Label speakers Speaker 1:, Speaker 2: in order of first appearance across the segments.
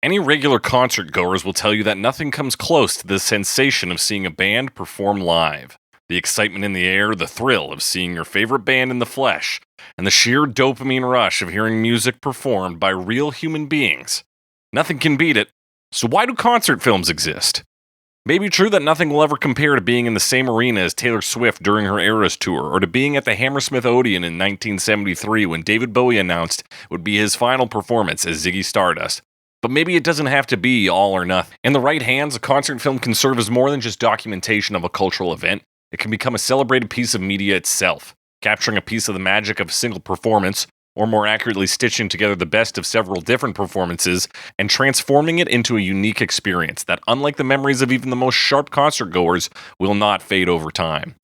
Speaker 1: Any regular concert goers will tell you that nothing comes close to the sensation of seeing a band perform live. The excitement in the air, the thrill of seeing your favorite band in the flesh, and the sheer dopamine rush of hearing music performed by real human beings. Nothing can beat it. So why do concert films exist? Maybe true that nothing will ever compare to being in the same arena as Taylor Swift during her Eras tour, or to being at the Hammersmith Odeon in 1973 when David Bowie announced it would be his final performance as Ziggy Stardust. But maybe it doesn't have to be all or nothing. In the right hands, a concert film can serve as more than just documentation of a cultural event. It can become a celebrated piece of media itself, capturing a piece of the magic of a single performance, or more accurately stitching together the best of several different performances and transforming it into a unique experience that, unlike the memories of even the most sharp concert goers, will not fade over time.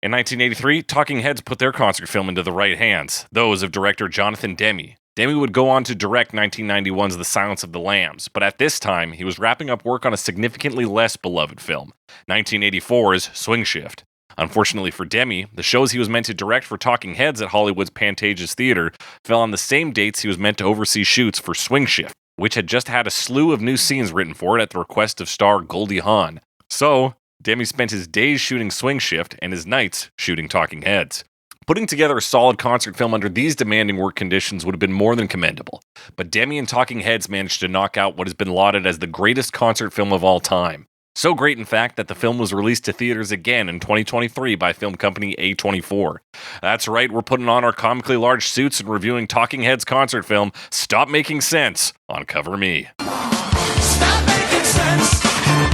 Speaker 1: In 1983, Talking Heads put their concert film into the right hands, those of director Jonathan Demme. Demme would go on to direct 1991's The Silence of the Lambs, but at this time, he was wrapping up work on a significantly less beloved film, 1984's Swing Shift. Unfortunately for Demme, the shows he was meant to direct for Talking Heads at Hollywood's Pantages Theater fell on the same dates he was meant to oversee shoots for Swing Shift, which had just had a slew of new scenes written for it at the request of star Goldie Hawn. So, Demme spent his days shooting Swing Shift and his nights shooting Talking Heads. Putting together a solid concert film under these demanding work conditions would have been more than commendable, but Demme and Talking Heads managed to knock out what has been lauded as the greatest concert film of all time. So great, in fact, that the film was released to theaters again in 2023 by film company A24. That's right, we're putting on our comically large suits and reviewing Talking Heads' concert film, Stop Making Sense, on Cover Me.
Speaker 2: Stop making sense.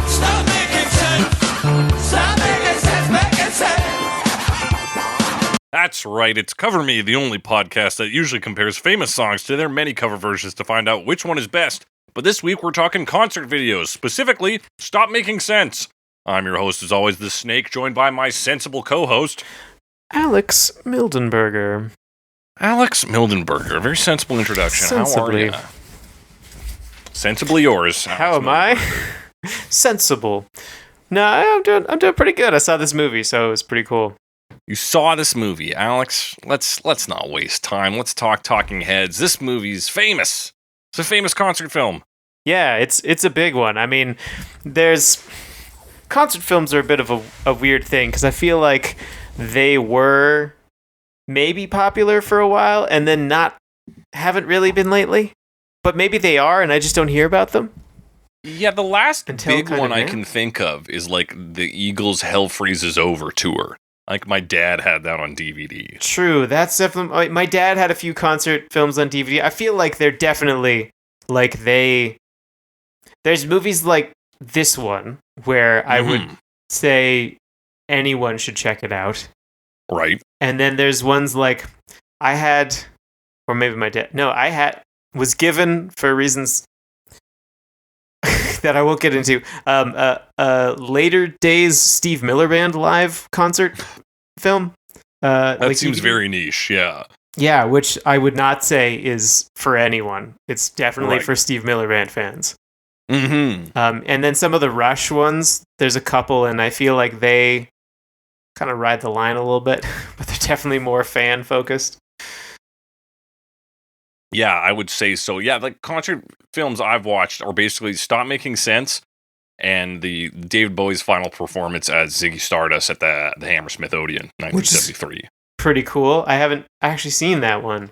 Speaker 2: Stop making sense. Stop making sense. Making sense.
Speaker 1: That's right, it's Cover Me, the only podcast that usually compares famous songs to their many cover versions to find out which one is best. But this week we're talking concert videos, specifically Stop Making Sense. I'm your host, as always, The Snake, joined by my sensible co-host,
Speaker 3: Alex Mildenberger.
Speaker 1: Alex Mildenberger. Very sensible introduction.
Speaker 3: Sensibly.
Speaker 1: How are you? Sensibly yours.
Speaker 3: How am I? Sensible. No, I'm doing pretty good. I saw this movie, so it was pretty cool.
Speaker 1: You saw this movie, Alex. Let's not waste time. Let's talk Talking Heads. This movie's famous. It's a famous concert film.
Speaker 3: Yeah, it's a big one. I mean, concert films are a bit of a weird thing because I feel like they were maybe popular for a while and then haven't really been lately. But maybe they are, and I just don't hear about them.
Speaker 1: Yeah, the last big one I
Speaker 3: now.
Speaker 1: can think of is like the Eagles' Hell Freezes Over tour. Like my dad had that on DVD.
Speaker 3: True, that's definitely. My dad had a few concert films on DVD. I feel like they're definitely there's movies like this one where I would say anyone should check it out.
Speaker 1: Right.
Speaker 3: And then there's ones like I was given for reasons that I won't get into. Later Days Steve Miller Band live concert film.
Speaker 1: That seems very niche, yeah.
Speaker 3: Yeah, which I would not say is for anyone. It's definitely for Steve Miller Band fans.
Speaker 1: Mm-hmm.
Speaker 3: And then some of the Rush ones, there's a couple, and I feel like they kind of ride the line a little bit, but they're definitely more fan-focused.
Speaker 1: Yeah, I would say so. Yeah, like concert films I've watched are basically Stop Making Sense and the David Bowie's final performance as Ziggy Stardust at the Hammersmith Odeon, 1973.
Speaker 3: Pretty cool. I haven't actually seen that one,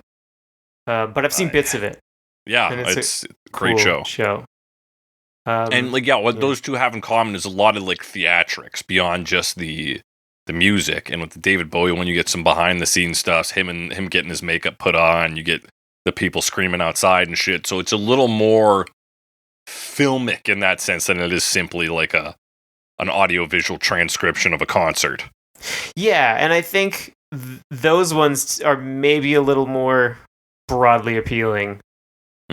Speaker 3: but I've seen bits of it.
Speaker 1: Yeah,
Speaker 3: and
Speaker 1: it's a great
Speaker 3: cool
Speaker 1: show. And what those two have in common is a lot of like theatrics beyond just the music. And with the David Bowie one, you get some behind the scenes stuff, him getting his makeup put on, you get the people screaming outside and shit. So it's a little more filmic in that sense than it is simply like an audio-visual transcription of a concert.
Speaker 3: Yeah, and I think those ones are maybe a little more broadly appealing.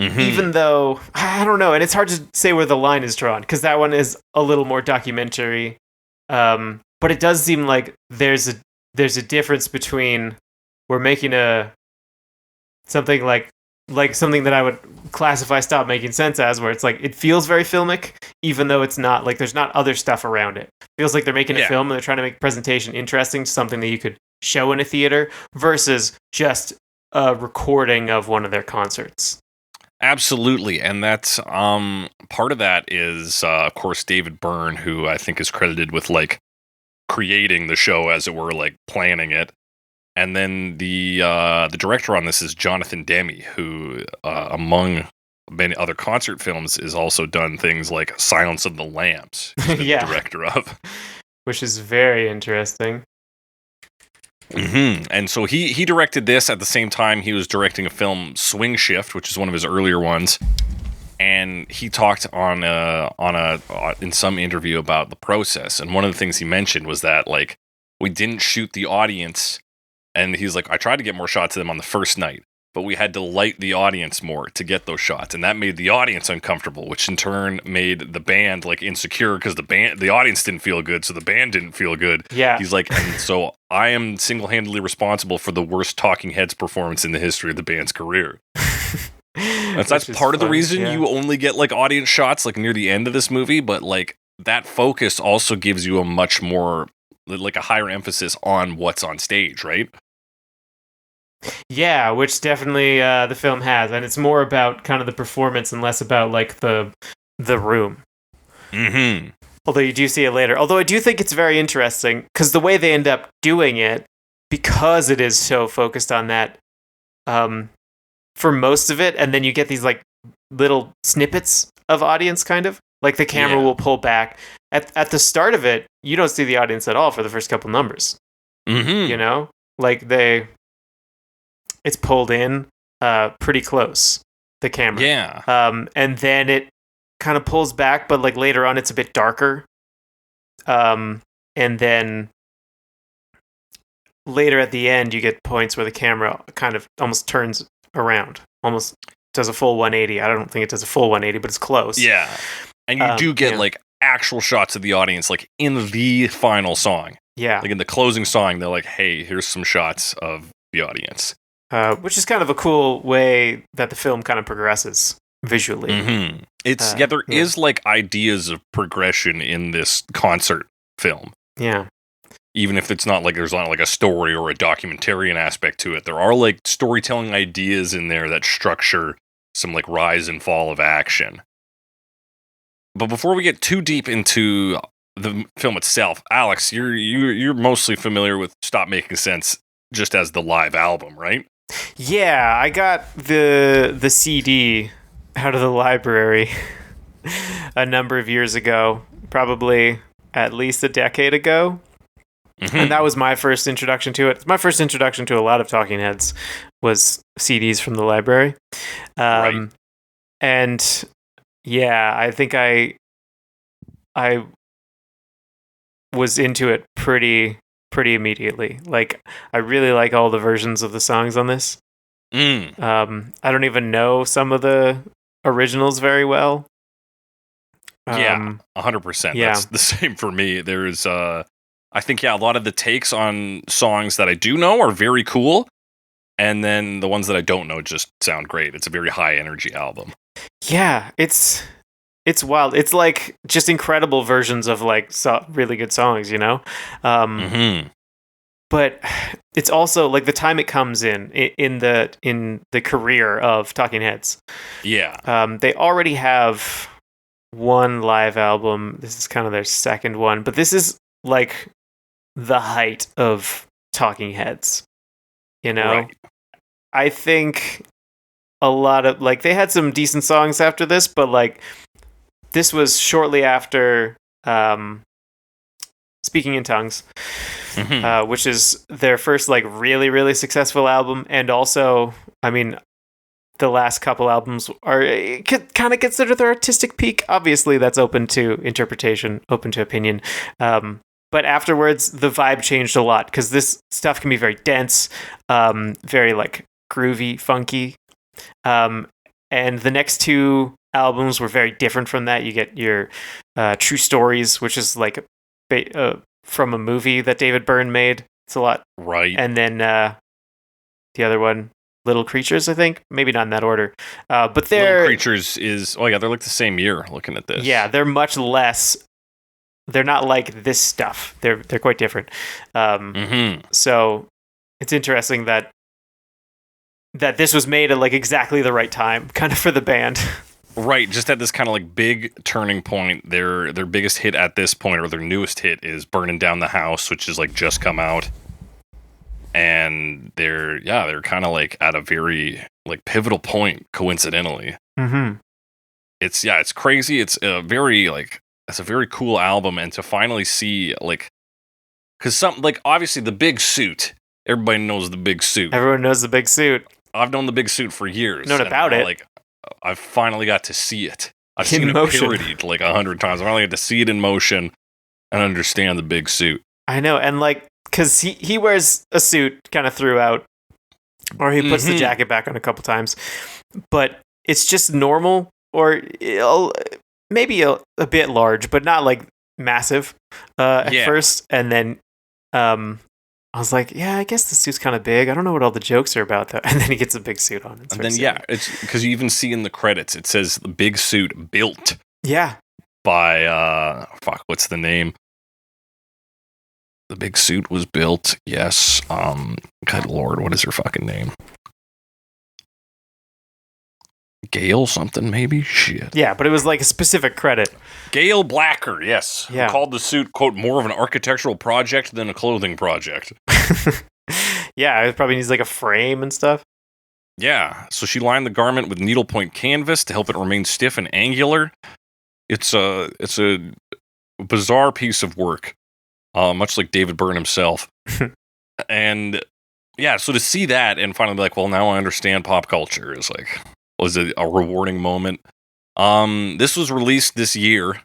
Speaker 3: Mm-hmm. Even though, I don't know, and it's hard to say where the line is drawn, because that one is a little more documentary. But it does seem like there's a difference between we're making something like something that I would classify Stop Making Sense as, where it's like it feels very filmic, even though it's not, like there's not other stuff around it. It feels like they're making a film and they're trying to make presentation interesting, something that you could show in a theater, versus just a recording of one of their concerts.
Speaker 1: Absolutely, and that's part of that is of course David Byrne, who I think is credited with like creating the show, as it were, like planning it. And then the director on this is Jonathan Demme, who among many other concert films is also done things like Silence of the Lambs. He's been
Speaker 3: Yeah.
Speaker 1: the director of.
Speaker 3: Which is very interesting.
Speaker 1: And so he directed this at the same time he was directing a film, Swing Shift, which is one of his earlier ones. And he talked in some interview about the process. And one of the things he mentioned was that like we didn't shoot the audience, and he's like, I tried to get more shots of them on the first night, but we had to light the audience more to get those shots, and that made the audience uncomfortable, which in turn made the band like insecure because the audience didn't feel good, so the band didn't feel good.
Speaker 3: Yeah.
Speaker 1: He's like, and so I am single-handedly responsible for the worst Talking Heads performance in the history of the band's career. That's
Speaker 3: Which is
Speaker 1: part of the
Speaker 3: fun,
Speaker 1: reason
Speaker 3: yeah.
Speaker 1: you only get like audience shots like near the end of this movie, but like that focus also gives you a much more like a higher emphasis on what's on stage, right?
Speaker 3: Yeah, which definitely the film has, and it's more about kind of the performance and less about like the room.
Speaker 1: Mm-hmm.
Speaker 3: Although you do see it later. Although I do think it's very interesting because the way they end up doing it, because it is so focused on that, for most of it, and then you get these like little snippets of audience, kind of like the camera
Speaker 1: Yeah.
Speaker 3: will pull back at the start of it. You don't see the audience at all for the first couple numbers.
Speaker 1: Mm-hmm.
Speaker 3: You know, like it's pulled in pretty close, the camera.
Speaker 1: Yeah.
Speaker 3: And then it kind of pulls back, but like later on it's a bit darker. And then later at the end you get points where the camera kind of almost turns around, almost does a full 180. I don't think it does a full 180, but it's close.
Speaker 1: Yeah. And you do get
Speaker 3: yeah.
Speaker 1: like actual shots of the audience like in the final song.
Speaker 3: Yeah.
Speaker 1: Like in the closing song, they're like, hey, here's some shots of the audience.
Speaker 3: Which is kind of a cool way that the film kind of progresses visually.
Speaker 1: Mm-hmm. It's there
Speaker 3: yeah.
Speaker 1: is like ideas of progression in this concert film.
Speaker 3: Yeah.
Speaker 1: Even if it's not like there's not like a story or a documentarian aspect to it, there are like storytelling ideas in there that structure some like rise and fall of action. But before we get too deep into the film itself, Alex, you're mostly familiar with Stop Making Sense just as the live album, right?
Speaker 3: Yeah, I got the CD out of the library a number of years ago, probably at least a decade ago.
Speaker 1: Mm-hmm.
Speaker 3: And that was my first introduction to it. My first introduction to a lot of Talking Heads was CDs from the library.
Speaker 1: Right.
Speaker 3: And yeah, I think I was into it pretty immediately. Like, I really like all the versions of the songs on this. I don't even know some of the originals very well.
Speaker 1: Yeah, 100%.
Speaker 3: yeah.
Speaker 1: That's the same for me. There's, I think, a lot of the takes on songs that I do know are very cool. And then the ones that I don't know just sound great. It's a very high energy album.
Speaker 3: Yeah, it's wild. It's like just incredible versions of like really good songs, you know?
Speaker 1: Mm-hmm.
Speaker 3: But it's also like the time it comes in the career of Talking Heads.
Speaker 1: Yeah.
Speaker 3: They already have one live album. This is kind of their second one, but this is like the height of Talking Heads. You know,
Speaker 1: Right.
Speaker 3: I think a lot of like they had some decent songs after this, but like this was shortly after Speaking in Tongues,
Speaker 1: Mhm.
Speaker 3: which is their first like really, really successful album. And also, I mean, the last couple albums are kind of considered their artistic peak. Obviously, that's open to interpretation, open to opinion. But afterwards, the vibe changed a lot because this stuff can be very dense, very like groovy, funky. And the next two albums were very different from that. You get your True Stories, which is like from a movie that David Byrne made. It's a lot.
Speaker 1: Right.
Speaker 3: And then the other one, Little Creatures, I think. Maybe not in that order. But they're...
Speaker 1: Little Creatures is... Oh, yeah, they're like the same year looking at this.
Speaker 3: Yeah, they're much less... They're not like this stuff. They're quite different.
Speaker 1: Mm-hmm.
Speaker 3: So it's interesting that that this was made at like exactly the right time, kind of for the band.
Speaker 1: Right, just at this kind of like big turning point. Their biggest hit at this point, or their newest hit, is "Burning Down the House," which is like just come out, and they're kind of like at a very like pivotal point, coincidentally.
Speaker 3: Mm-hmm.
Speaker 1: It's crazy. It's a very cool album, and to finally see like, because obviously the Big Suit, everybody knows the Big Suit.
Speaker 3: Everyone knows the Big Suit.
Speaker 1: I've known the Big Suit for years.
Speaker 3: Known about it.
Speaker 1: Like, I've finally got to see it. I've
Speaker 3: In
Speaker 1: seen
Speaker 3: motion.
Speaker 1: it parodied like 100 times. I finally got to see it in motion and understand the Big Suit.
Speaker 3: I know, and like, because he wears a suit kind of throughout, or he puts the jacket back on a couple times, but it's just normal, or maybe a bit large, but not like massive at first. And then I was like, yeah, I guess the suit's kind of big. I don't know what all the jokes are about, though. And then he gets a big suit on.
Speaker 1: And then, it's because you even see in the credits, it says the Big Suit built by, what's the name? The Big Suit was built, yes. Good Lord, what is her fucking name? Gail something, maybe? Shit.
Speaker 3: Yeah, but it was like a specific credit.
Speaker 1: Gail Blacker, yes.
Speaker 3: Yeah.
Speaker 1: Who called the suit, quote, more of an architectural project than a clothing project.
Speaker 3: Yeah, it probably needs like a frame and stuff.
Speaker 1: Yeah, so she lined the garment with needlepoint canvas to help it remain stiff and angular. It's a bizarre piece of work, much like David Byrne himself. And yeah, so to see that and finally be like, well, now I understand pop culture was a rewarding moment. This was released this year,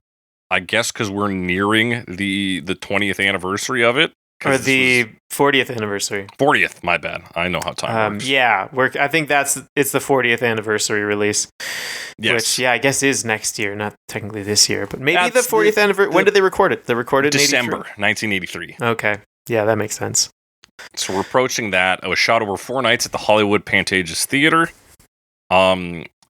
Speaker 1: I guess, because we're nearing the 20th anniversary of it.
Speaker 3: Or the 40th anniversary.
Speaker 1: 40th, my bad. I know how time works.
Speaker 3: Yeah, I think it's the 40th anniversary release.
Speaker 1: Yes.
Speaker 3: Which, I guess is next year, not technically this year, but maybe the 40th anniversary. When did they record it? They recorded in
Speaker 1: December
Speaker 3: 83?
Speaker 1: 1983.
Speaker 3: Okay. Yeah, that makes sense.
Speaker 1: So we're approaching that. It was shot over 4 nights at the Hollywood Pantages Theater.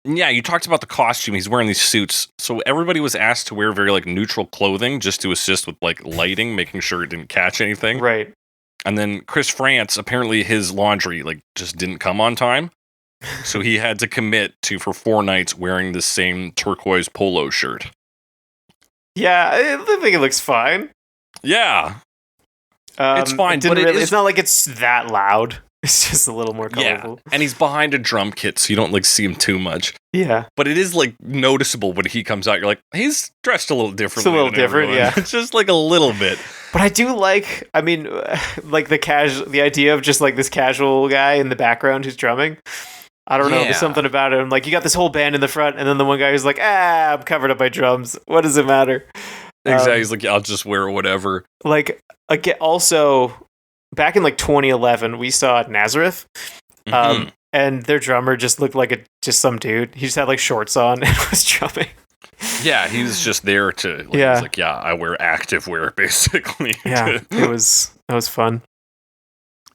Speaker 1: Yeah, you talked about the costume. He's wearing these suits. So everybody was asked to wear very like neutral clothing just to assist with like lighting, making sure it didn't catch anything.
Speaker 3: Right.
Speaker 1: And then Chris France, apparently his laundry like just didn't come on time. So he had to commit to, for 4 nights, wearing the same turquoise polo shirt.
Speaker 3: Yeah, I think it looks fine.
Speaker 1: Yeah. It's fine, but
Speaker 3: it's not like it's that loud. It's just a little more colorful.
Speaker 1: Yeah, and he's behind a drum kit, so you don't like see him too much.
Speaker 3: Yeah.
Speaker 1: But it is like noticeable when he comes out. You're like, he's dressed a little differently.
Speaker 3: It's a little different,
Speaker 1: everyone.
Speaker 3: yeah.
Speaker 1: It's just like a little bit.
Speaker 3: But I do like, I mean, like the idea of just like this casual guy in the background who's drumming. I don't know. There's something about it. Like, you got this whole band in the front, and then the one guy who's like, I'm covered up by drums. What does it matter?
Speaker 1: Exactly. He's like, I'll just wear whatever.
Speaker 3: Like, again, also, back in like 2011, we saw Nazareth, and their drummer just looked like just some dude. He just had like shorts on and was drumming.
Speaker 1: Yeah, he was just there to. Like,
Speaker 3: Yeah.
Speaker 1: He's like, I wear active wear basically.
Speaker 3: Yeah, that was fun.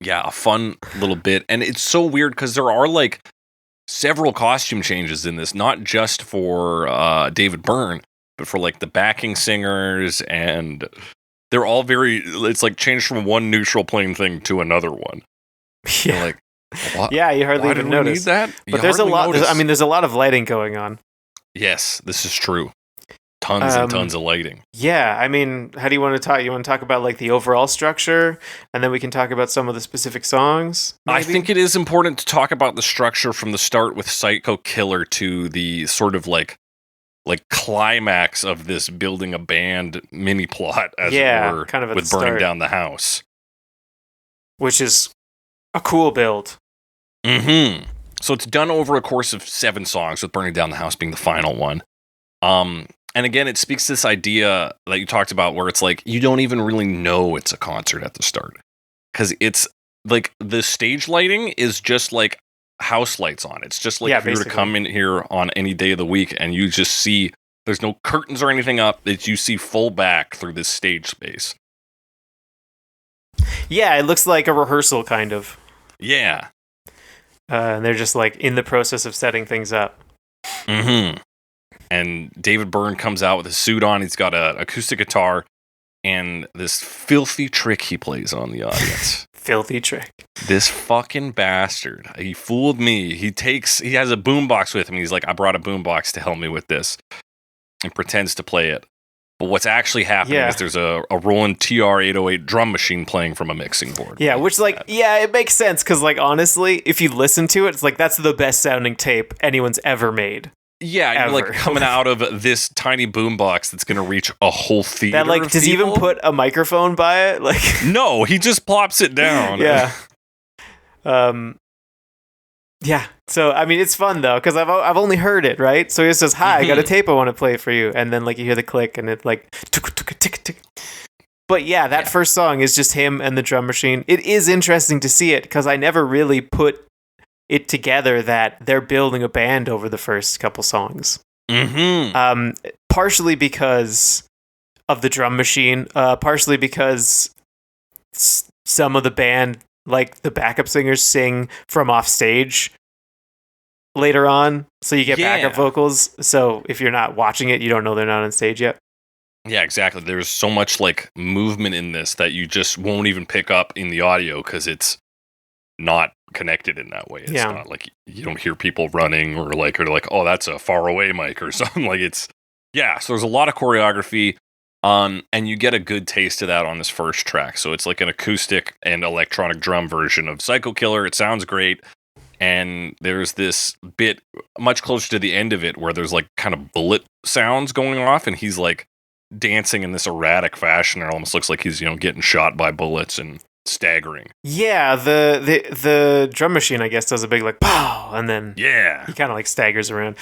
Speaker 1: Yeah, a fun little bit, and it's so weird because there are like several costume changes in this, not just for David Byrne, but for like the backing singers, and they're all it's like changed from one neutral plain thing to another one.
Speaker 3: Yeah,
Speaker 1: You're like, what?
Speaker 3: Yeah, you hardly
Speaker 1: Why
Speaker 3: even
Speaker 1: did
Speaker 3: notice
Speaker 1: we need that.
Speaker 3: But there's a lot. There's a lot of lighting going on.
Speaker 1: Yes, this is true. Tons and tons of lighting.
Speaker 3: Yeah, I mean, how do you want to talk? You want to talk about like the overall structure, and then we can talk about some of the specific songs? Maybe?
Speaker 1: I think it is important to talk about the structure from the start with Psycho Killer to the sort of like climax of this building a band mini plot, as it were,
Speaker 3: kind of at
Speaker 1: with
Speaker 3: the
Speaker 1: burning
Speaker 3: start,
Speaker 1: down the house,
Speaker 3: which is a cool build.
Speaker 1: Mm-hmm. So it's done over a course of 7 songs, with burning down the house being the final one. And again, it speaks to this idea that you talked about where it's like, you don't even really know it's a concert at the start. Because it's like the stage lighting is just like house lights on. It's just like if you were to come in here on any day of the week and you just see, there's no curtains or anything up, that you see full back through this stage space.
Speaker 3: Yeah, it looks like a rehearsal kind of.
Speaker 1: Yeah.
Speaker 3: And they're just like in the process of setting things up.
Speaker 1: Mm-hmm. And David Byrne comes out with a suit on. He's got an acoustic guitar. and this filthy trick he plays on the audience.
Speaker 3: Filthy trick.
Speaker 1: This fucking bastard. He fooled me. He has a boombox with him. He's like, I brought a boombox to help me with this. And pretends to play it. But what's actually happening is there's a Roland TR-808 drum machine playing from a mixing board.
Speaker 3: Yeah, which it makes sense because honestly, if you listen to it, it's that's the best sounding tape anyone's ever made.
Speaker 1: Yeah,
Speaker 3: ever.
Speaker 1: coming out of this tiny boombox that's going to reach a whole theater.
Speaker 3: That does he even put a microphone by it?
Speaker 1: No, he just plops it down.
Speaker 3: Yeah. Yeah. So I mean, it's fun though because I've only heard it, right? So he says, "Hi, I got a tape I want to play for you," and then you hear the click and it tick. But yeah, that first song is just him and the drum machine. It is interesting to see it because I never really put it together that they're building a band over the first couple songs. Partially because of the drum machine, partially because some of the band, the backup singers, sing from off stage later on, so you get backup vocals. So if you're not watching it, you don't know they're not on stage yet.
Speaker 1: Yeah, exactly. There's so much movement in this that you just won't even pick up in the audio because it's not connected in that way. It's not you don't hear people running or oh, that's a far away mic or something. So there's a lot of choreography, and you get a good taste of that on this first track. So it's an acoustic and electronic drum version of Psycho Killer. It sounds great. And there's this bit much closer to the end of it where there's kind of bullet sounds going off, and he's dancing in this erratic fashion. It almost looks like he's getting shot by bullets and staggering.
Speaker 3: Yeah, the drum machine I guess does a big pow, and then he kind of staggers around.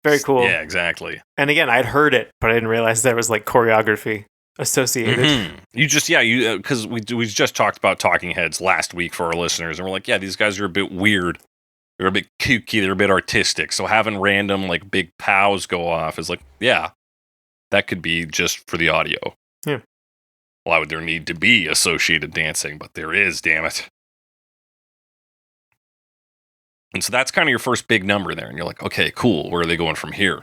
Speaker 3: Very cool.
Speaker 1: Yeah, exactly.
Speaker 3: And again, I'd heard it, but I didn't realize there was choreography associated.
Speaker 1: You just because we just talked about Talking Heads last week for our listeners, and we're these guys are a bit weird. They're a bit kooky. They're a bit artistic. So having random big pows go off is that could be just for the audio.
Speaker 3: Yeah.
Speaker 1: Why would there need to be associated dancing? But there is, damn it. And so that's kind of your first big number there. And you're okay, cool. Where are they going from here?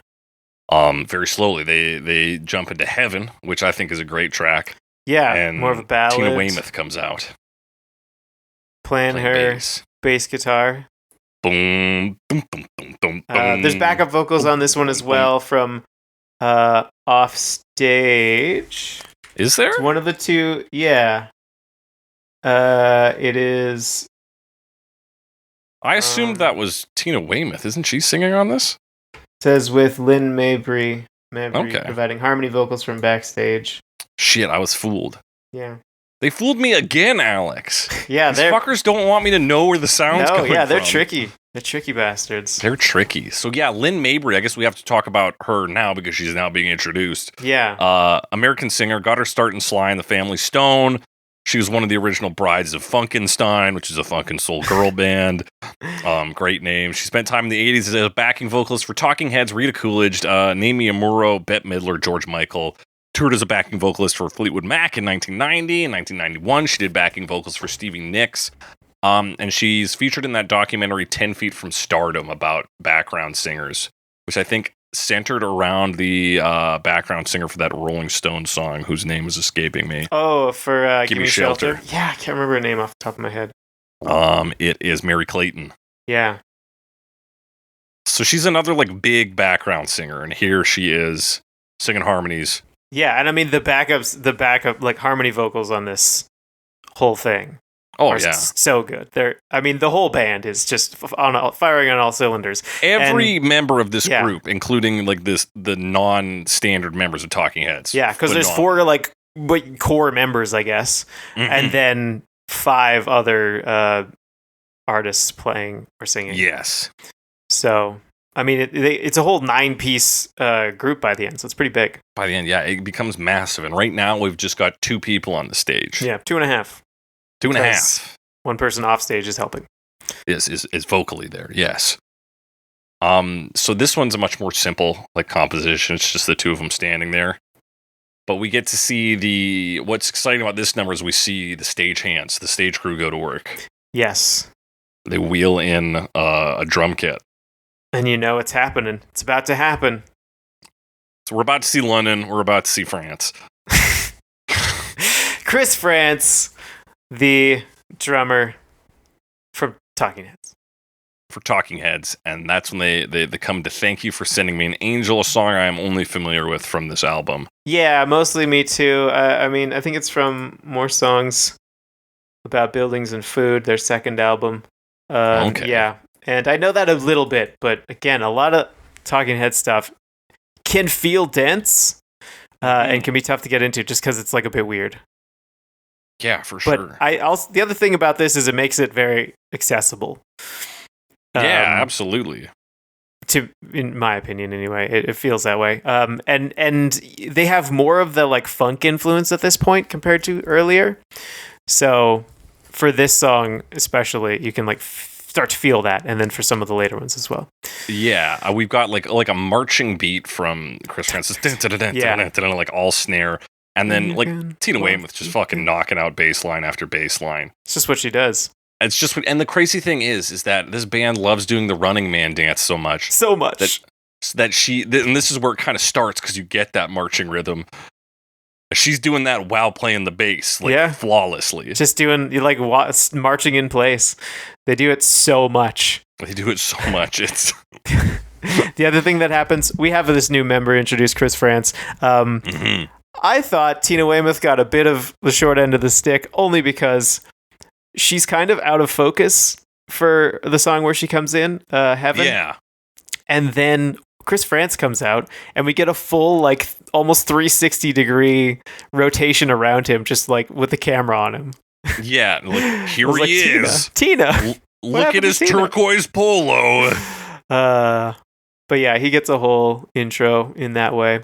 Speaker 1: Very slowly, they jump into Heaven, which I think is a great track.
Speaker 3: Yeah,
Speaker 1: and
Speaker 3: more of a ballad.
Speaker 1: Tina Weymouth comes out.
Speaker 3: Playing her bass guitar.
Speaker 1: Boom, boom, boom, boom, boom, boom.
Speaker 3: There's backup vocals on this one as well from Offstage.
Speaker 1: Is there?
Speaker 3: It's one of the two. Yeah. It is.
Speaker 1: I assumed that was Tina Weymouth. Isn't she singing on this?
Speaker 3: Says with Lynn Mabry providing harmony vocals from backstage.
Speaker 1: Shit, I was fooled.
Speaker 3: Yeah.
Speaker 1: They fooled me again, Alex.
Speaker 3: Yeah,
Speaker 1: these fuckers don't want me to know where the sound's coming from.
Speaker 3: They're tricky. They're tricky bastards.
Speaker 1: They're tricky. So yeah, Lynn Mabry, I guess we have to talk about her now because she's now being introduced.
Speaker 3: Yeah.
Speaker 1: American singer, got her start in Sly and the Family Stone. She was one of the original brides of Funkenstein, which is a funk and soul girl band. Great name. She spent time in the 80s as a backing vocalist for Talking Heads, Rita Coolidge, Naomi Amuro, Bette Midler, George Michael. Toured as a backing vocalist for Fleetwood Mac in 1990. In 1991, she did backing vocals for Stevie Nicks. And she's featured in that documentary 10 Feet from Stardom about background singers, which I think centered around the background singer for that Rolling Stones song, whose name is escaping me.
Speaker 3: Oh, for Give Me
Speaker 1: Shelter.
Speaker 3: Yeah, I can't remember her name off the top of my head.
Speaker 1: It is Mary Clayton.
Speaker 3: Yeah.
Speaker 1: So she's another big background singer, and here she is singing harmonies.
Speaker 3: Yeah, and I mean the backup harmony vocals on this whole thing.
Speaker 1: Oh yeah,
Speaker 3: so good. The whole band is just firing on all cylinders.
Speaker 1: Every member of this group, including the non-standard members of Talking Heads.
Speaker 3: Yeah, because there's 4 core members, I guess, and then 5 other artists playing or singing.
Speaker 1: Yes.
Speaker 3: So I mean, it's a whole 9-piece group by the end, so it's pretty big.
Speaker 1: By the end, yeah, it becomes massive. And right now, we've just got 2 people on the stage.
Speaker 3: Yeah, 2.5.
Speaker 1: 2.5.
Speaker 3: One person off stage is helping.
Speaker 1: Is vocally there, yes. So this one's a much more simple composition. It's just the 2 of them standing there. But we get to see what's exciting about this number is we see the stage hands, the stage crew go to work.
Speaker 3: Yes.
Speaker 1: They wheel in a drum kit.
Speaker 3: And it's happening. It's about to happen.
Speaker 1: So we're about to see London. We're about to see France.
Speaker 3: Chris France, the drummer from Talking Heads.
Speaker 1: For Talking Heads, and that's when they come to thank you for sending me an angel, a song I am only familiar with from this album.
Speaker 3: Yeah, mostly me too. I mean, I think it's from More Songs About Buildings and Food, their second album.
Speaker 1: Okay.
Speaker 3: Yeah, and I know that a little bit, but again, a lot of Talking Head stuff can feel dense and can be tough to get into just because it's like a bit weird.
Speaker 1: Yeah, for
Speaker 3: But
Speaker 1: sure.
Speaker 3: I also the other thing about this is it makes it very accessible.
Speaker 1: Yeah, absolutely.
Speaker 3: In my opinion, anyway, it feels that way. And they have more of the like funk influence at this point compared to earlier. So for this song especially, you can like start to feel that, and then for some of the later ones as well.
Speaker 1: Yeah, we've got like a marching beat from Chris Francis, like all snare, and then like Tina Weymouth just fucking knocking out bass line after bass line.
Speaker 3: It's just what she does.
Speaker 1: It's just, and the crazy thing is that this band loves doing the Running Man dance so much
Speaker 3: So much.
Speaker 1: that and this is where it kind of starts because you get that marching rhythm. She's doing that while playing the bass, like flawlessly.
Speaker 3: Just doing like marching in place. They do it so much.
Speaker 1: They do it so much. It's
Speaker 3: the other thing that happens. We have this new member introduced, Chris France. I thought Tina Weymouth got a bit of the short end of the stick only because she's kind of out of focus for the song where she comes in, Heaven.
Speaker 1: Yeah.
Speaker 3: And then Chris France comes out, and we get a full, like, almost 360 degree rotation around him, just like with the camera on him.
Speaker 1: Yeah. Like, here
Speaker 3: I was
Speaker 1: he
Speaker 3: like,
Speaker 1: is.
Speaker 3: Tina.
Speaker 1: Look at his turquoise polo.
Speaker 3: But yeah, he gets a whole intro in that way.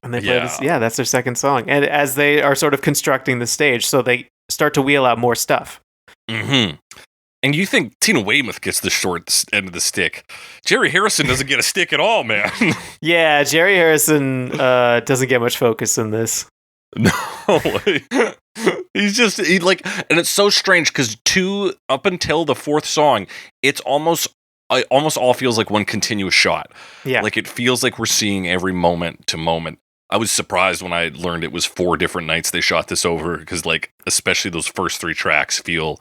Speaker 3: And they play this. Yeah, that's their second song. And as they are sort of constructing the stage, so they start to wheel out more stuff.
Speaker 1: Mm-hmm. And you think Tina Weymouth gets the short end of the stick. Jerry Harrison doesn't get a stick at all, man.
Speaker 3: Yeah, Jerry Harrison doesn't get much focus in this.
Speaker 1: No. He's like, and it's so strange because up until the fourth song, it almost all feels like one continuous shot.
Speaker 3: Yeah.
Speaker 1: Like it feels like we're seeing every moment to moment. I was surprised when I learned it was 4 different nights they shot this over because, like, especially those first 3 tracks feel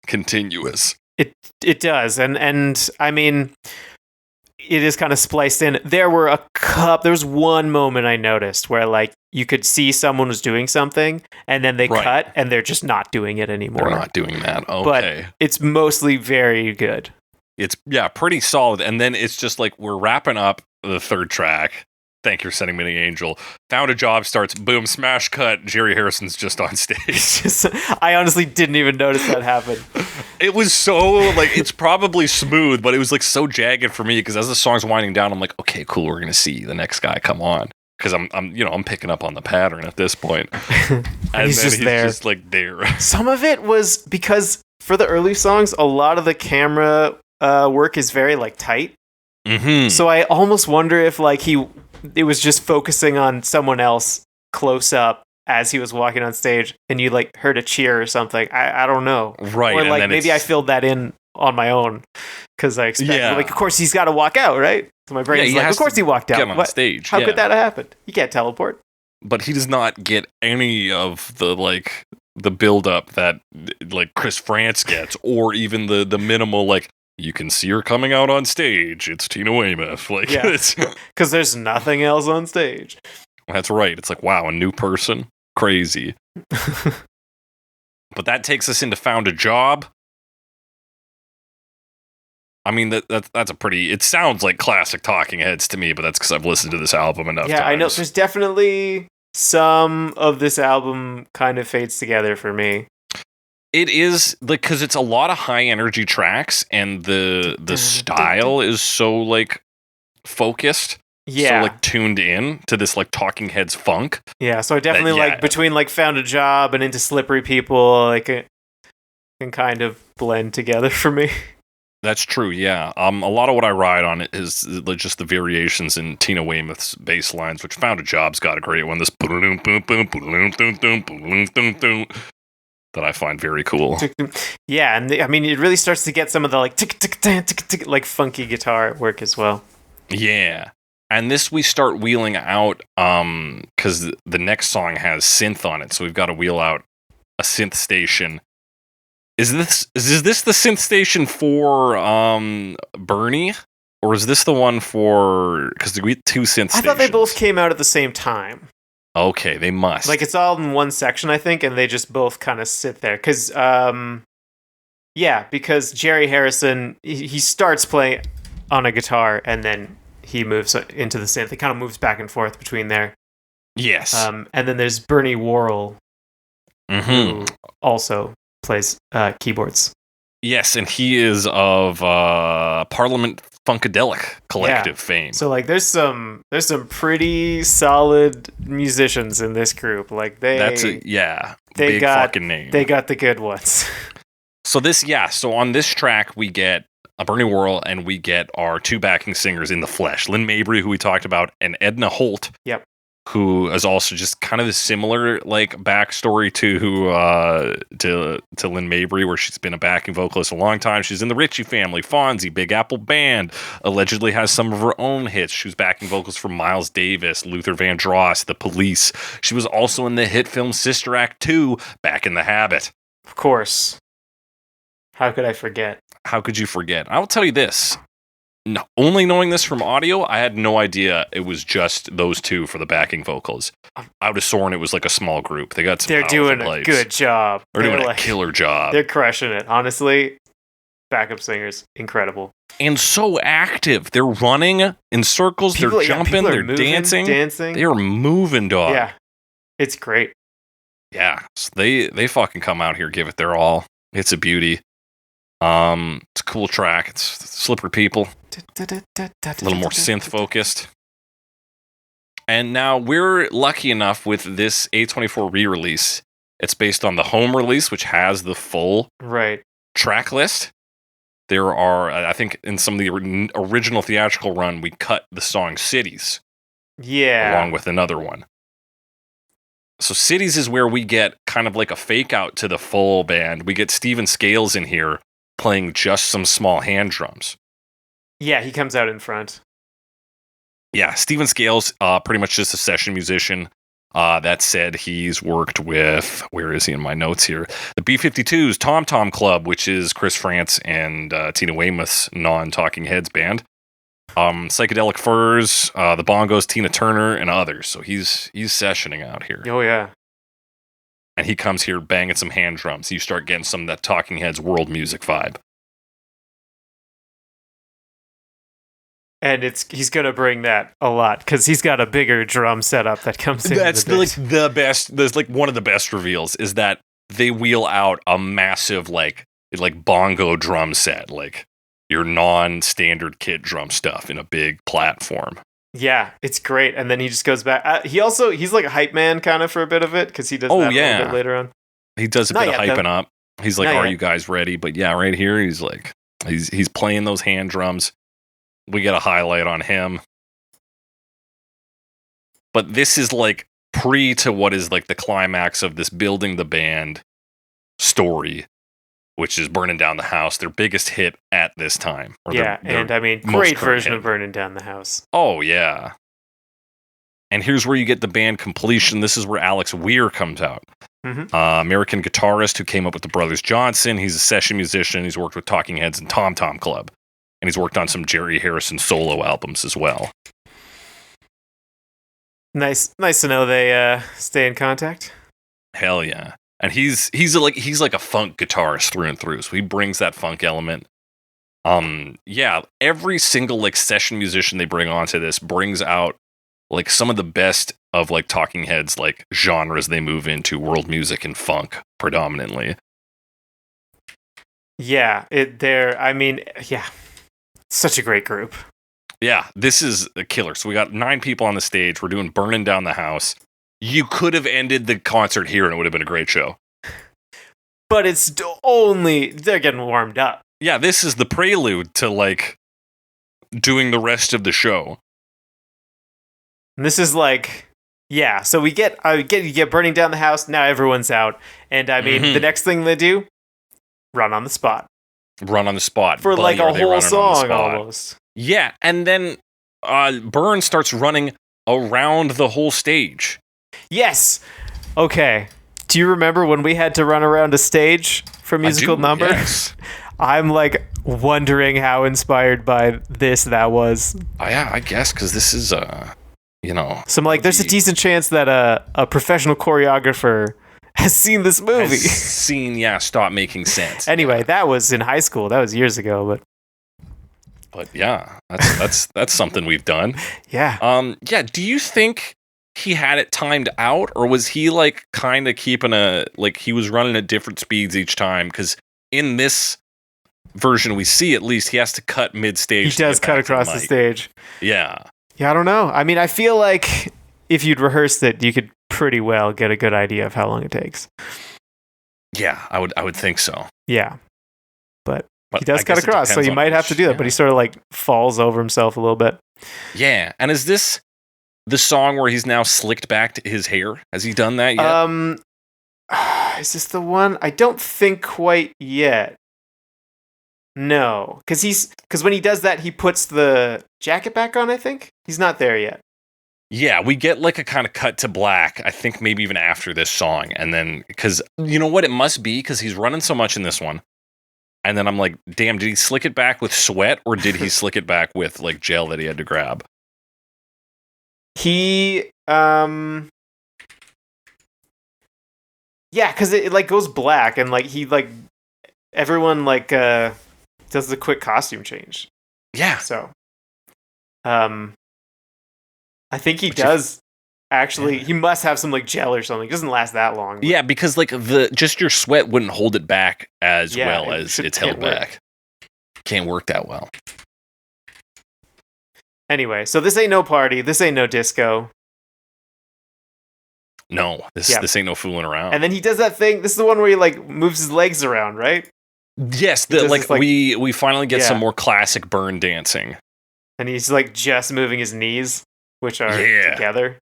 Speaker 1: continuous.
Speaker 3: It does, and I mean, it is kind of spliced in. There was one moment I noticed where like you could see someone was doing something, and then they cut, and they're just not doing it anymore.
Speaker 1: They're not doing that. Okay,
Speaker 3: but it's mostly very good.
Speaker 1: It's pretty solid, and then it's just like we're wrapping up the third track. Thank you for sending me the angel. Found a Job starts, boom, smash cut. Jerry Harrison's just on stage.
Speaker 3: I honestly didn't even notice that happen.
Speaker 1: It was so, like, it's probably smooth, but it was, like, so jagged for me, because as the song's winding down, I'm like, okay, cool, we're going to see the next guy come on. Because I'm picking up on the pattern at this point. And
Speaker 3: he's just there.
Speaker 1: Just, like, there.
Speaker 3: Some of it was because, for the early songs, a lot of the camera work is very, like, tight.
Speaker 1: Mm-hmm.
Speaker 3: So I almost wonder if, like, it was just focusing on someone else close up as he was walking on stage, and you like heard a cheer or something. I don't know.
Speaker 1: Right.
Speaker 3: Or like maybe I filled that in on my own because I expected, like, of course he's got to walk out, right? So my brain's like, of course he walked out.
Speaker 1: Get him on stage.
Speaker 3: How could that have happened? You can't teleport.
Speaker 1: But he does not get any of the, like, the build-up that, like, Chris France gets, or even the minimal, like, you can see her coming out on stage. It's Tina Weymouth. Like,
Speaker 3: because there's nothing else on stage.
Speaker 1: That's right. It's like, wow, a new person. Crazy. But that takes us into Found a Job. I mean, that's a pretty... It sounds like classic Talking Heads to me, but that's because I've listened to this album enough times.
Speaker 3: Yeah, I know. There's definitely some of this album kind of fades together for me.
Speaker 1: It is, like, because it's a lot of high energy tracks, and the style is so, like, focused.
Speaker 3: Yeah.
Speaker 1: So, like, tuned in to this, like, Talking Heads funk.
Speaker 3: Yeah, so I definitely like between, like, Found a Job and Into Slippery People, like, it can kind of blend together for me.
Speaker 1: That's true, yeah. A lot of what I ride on it is just the variations in Tina Weymouth's bass lines, which Found a Job's got a great one. This that I find very cool.
Speaker 3: Yeah, and I mean, it really starts to get some of the like tick tick tick tick tick like funky guitar work as well.
Speaker 1: Yeah, And this we start wheeling out because the next song has synth on it, so we've got to wheel out a synth station. Is this the synth station for Bernie, or is this the one for? Because we had two synth stations.
Speaker 3: I thought they both came out at the same time.
Speaker 1: Okay, they must.
Speaker 3: Like it's all in one section, I think, and they just both kind of sit there. Because because Jerry Harrison he starts playing on a guitar and then he moves into the synth. It kind of moves back and forth between there.
Speaker 1: Yes.
Speaker 3: And then there's Bernie Worrell, who also plays keyboards.
Speaker 1: Yes, and he is of Parliament Funkadelic Collective fame.
Speaker 3: So like, there's some pretty solid musicians in this group. Like they
Speaker 1: big
Speaker 3: got,
Speaker 1: fucking name.
Speaker 3: They got the good ones.
Speaker 1: So on this track we get a Bernie Worrell and we get our two backing singers in the flesh, Lynn Mabry, who we talked about, and Edna Holt.
Speaker 3: Yep.
Speaker 1: Who is also just kind of a similar like backstory to Lynn Mabry, where she's been a backing vocalist a long time. She's in the Ritchie Family, Fonzie, Big Apple Band. Allegedly has some of her own hits. She was backing vocals for Miles Davis, Luther Vandross, The Police. She was also in the hit film Sister Act 2, Back in the Habit.
Speaker 3: Of course. How could I forget?
Speaker 1: How could you forget? I will tell you this. No, only knowing this from audio, I had no idea it was just those two for the backing vocals. I would have sworn it was like a small group. They got some.
Speaker 3: They're doing a good job.
Speaker 1: They're doing a killer job.
Speaker 3: They're crushing it. Honestly, backup singers, incredible.
Speaker 1: And so active. They're running in circles. They're jumping. They're moving, dancing.
Speaker 3: They
Speaker 1: are moving, dog.
Speaker 3: Yeah, it's great.
Speaker 1: Yeah, so they fucking come out here, give it their all. It's a beauty. It's a cool track. It's Slippery People. A little more synth focused. And now we're lucky enough with this A24 re-release. It's based on the home release, which has the full track list. There are, I think, in some of the original theatrical run, we cut the song Cities.
Speaker 3: Yeah.
Speaker 1: Along with another one. So Cities is where we get kind of like a fake out to the full band. We get Steven Scales in here playing just some small hand drums.
Speaker 3: Yeah, he comes out in front.
Speaker 1: Yeah, Steven Scales, pretty much just a session musician. That said, he's worked with, where is he in my notes here? The B-52s, Tom Tom Club, which is Chris France and Tina Weymouth's non-Talking Heads band. Psychedelic Furs, the Bongos, Tina Turner, and others. So he's sessioning out here.
Speaker 3: Oh, yeah.
Speaker 1: And he comes here banging some hand drums. You start getting some of that Talking Heads world music vibe.
Speaker 3: And he's gonna bring that a lot because he's got a bigger drum setup that comes in.
Speaker 1: That's like the best. There's like one of the best reveals is that they wheel out a massive like bongo drum set, like your non-standard kit drum stuff in a big platform.
Speaker 3: Yeah, it's great. And then he just goes back. He's like a hype man kind of for a bit of it because he does that a little bit later on.
Speaker 1: He does a bit of hyping up. He's like, "Are you guys ready?" But yeah, right here he's like, he's playing those hand drums. We get a highlight on him. But this is like pre to what is like the climax of this building the band story, which is Burning Down the House, their biggest hit at this time.
Speaker 3: Yeah, and I mean, great version of Burning Down the House.
Speaker 1: Oh, yeah. And here's where you get the band completion. This is where Alex Weir comes out.
Speaker 3: Mm-hmm.
Speaker 1: American guitarist who came up with the Brothers Johnson. He's a session musician. He's worked with Talking Heads and Tom Tom Club. And he's worked on some Jerry Harrison solo albums as well.
Speaker 3: Nice to know they stay in contact.
Speaker 1: Hell yeah. And he's like a funk guitarist through and through. So he brings that funk element. Yeah, every single like session musician they bring onto this brings out like some of the best of like Talking Heads like genres they move into, world music and funk predominantly.
Speaker 3: Yeah, such a great group.
Speaker 1: Yeah, this is a killer. So we got 9 people on the stage. We're doing Burning Down the House. You could have ended the concert here and it would have been a great show.
Speaker 3: But they're getting warmed up.
Speaker 1: Yeah, this is the prelude to like doing the rest of the show.
Speaker 3: And this is like, yeah, so you get Burning Down the House, now everyone's out. And I mean, the next thing they do, run on the spot.
Speaker 1: Run on the spot.
Speaker 3: For like a whole song almost.
Speaker 1: Yeah, and then Burn starts running around the whole stage.
Speaker 3: Yes. Okay. Do you remember when we had to run around a stage for musical number?
Speaker 1: Yes.
Speaker 3: I'm like wondering how inspired by this that was.
Speaker 1: Yeah, I guess because this is you know.
Speaker 3: So I'm like, there's a decent chance that a professional choreographer has seen this movie.
Speaker 1: Stop making sense.
Speaker 3: Anyway, that was in high school. That was years ago,
Speaker 1: But yeah, that's something we've done.
Speaker 3: yeah.
Speaker 1: Yeah. Do you think he had it timed out, or was he like kind of keeping he was running at different speeds each time? Because in this version we see, at least, he has to cut mid stage.
Speaker 3: He does cut across the stage.
Speaker 1: Yeah.
Speaker 3: Yeah, I don't know. I mean, I feel like if you'd rehearsed it, you could pretty well get a good idea of how long it takes.
Speaker 1: Yeah, I would think so.
Speaker 3: Yeah. But he
Speaker 1: I
Speaker 3: does cut
Speaker 1: guess it
Speaker 3: across, so
Speaker 1: depends
Speaker 3: you
Speaker 1: on
Speaker 3: might have
Speaker 1: which-
Speaker 3: to do that, but he sort of like falls over himself a little bit.
Speaker 1: Yeah. And is this the song where he's now slicked back to his hair? Has he done that yet?
Speaker 3: Is this the one? I don't think quite yet. No, because when he does that, he puts the jacket back on, I think. He's not there yet.
Speaker 1: Yeah, we get like a kind of cut to black, I think maybe even after this song. And then, because you know what it must be? Because he's running so much in this one. And then I'm like, damn, did he slick it back with sweat, or did he slick it back with like gel that he had to grab?
Speaker 3: He, yeah, because it like goes black, and like he like everyone like does the quick costume change.
Speaker 1: Yeah.
Speaker 3: So, I think he does. Actually, he must have some like gel or something. It doesn't last that long. But
Speaker 1: Yeah, because like just your sweat wouldn't hold it back as
Speaker 3: Yeah,
Speaker 1: well
Speaker 3: it
Speaker 1: as
Speaker 3: should-
Speaker 1: it's held
Speaker 3: can't work.
Speaker 1: back. Can't work that well.
Speaker 3: Anyway, so this ain't no party. This ain't no disco.
Speaker 1: No, this
Speaker 3: Yeah.
Speaker 1: this ain't no fooling around.
Speaker 3: And then he does that thing. This is the one where he like moves his legs around, right?
Speaker 1: yes,
Speaker 3: does
Speaker 1: like,
Speaker 3: this, like-
Speaker 1: we finally get some
Speaker 3: Yeah.
Speaker 1: more classic Burn dancing.
Speaker 3: And he's like just moving his knees, which are
Speaker 1: Yeah.
Speaker 3: together.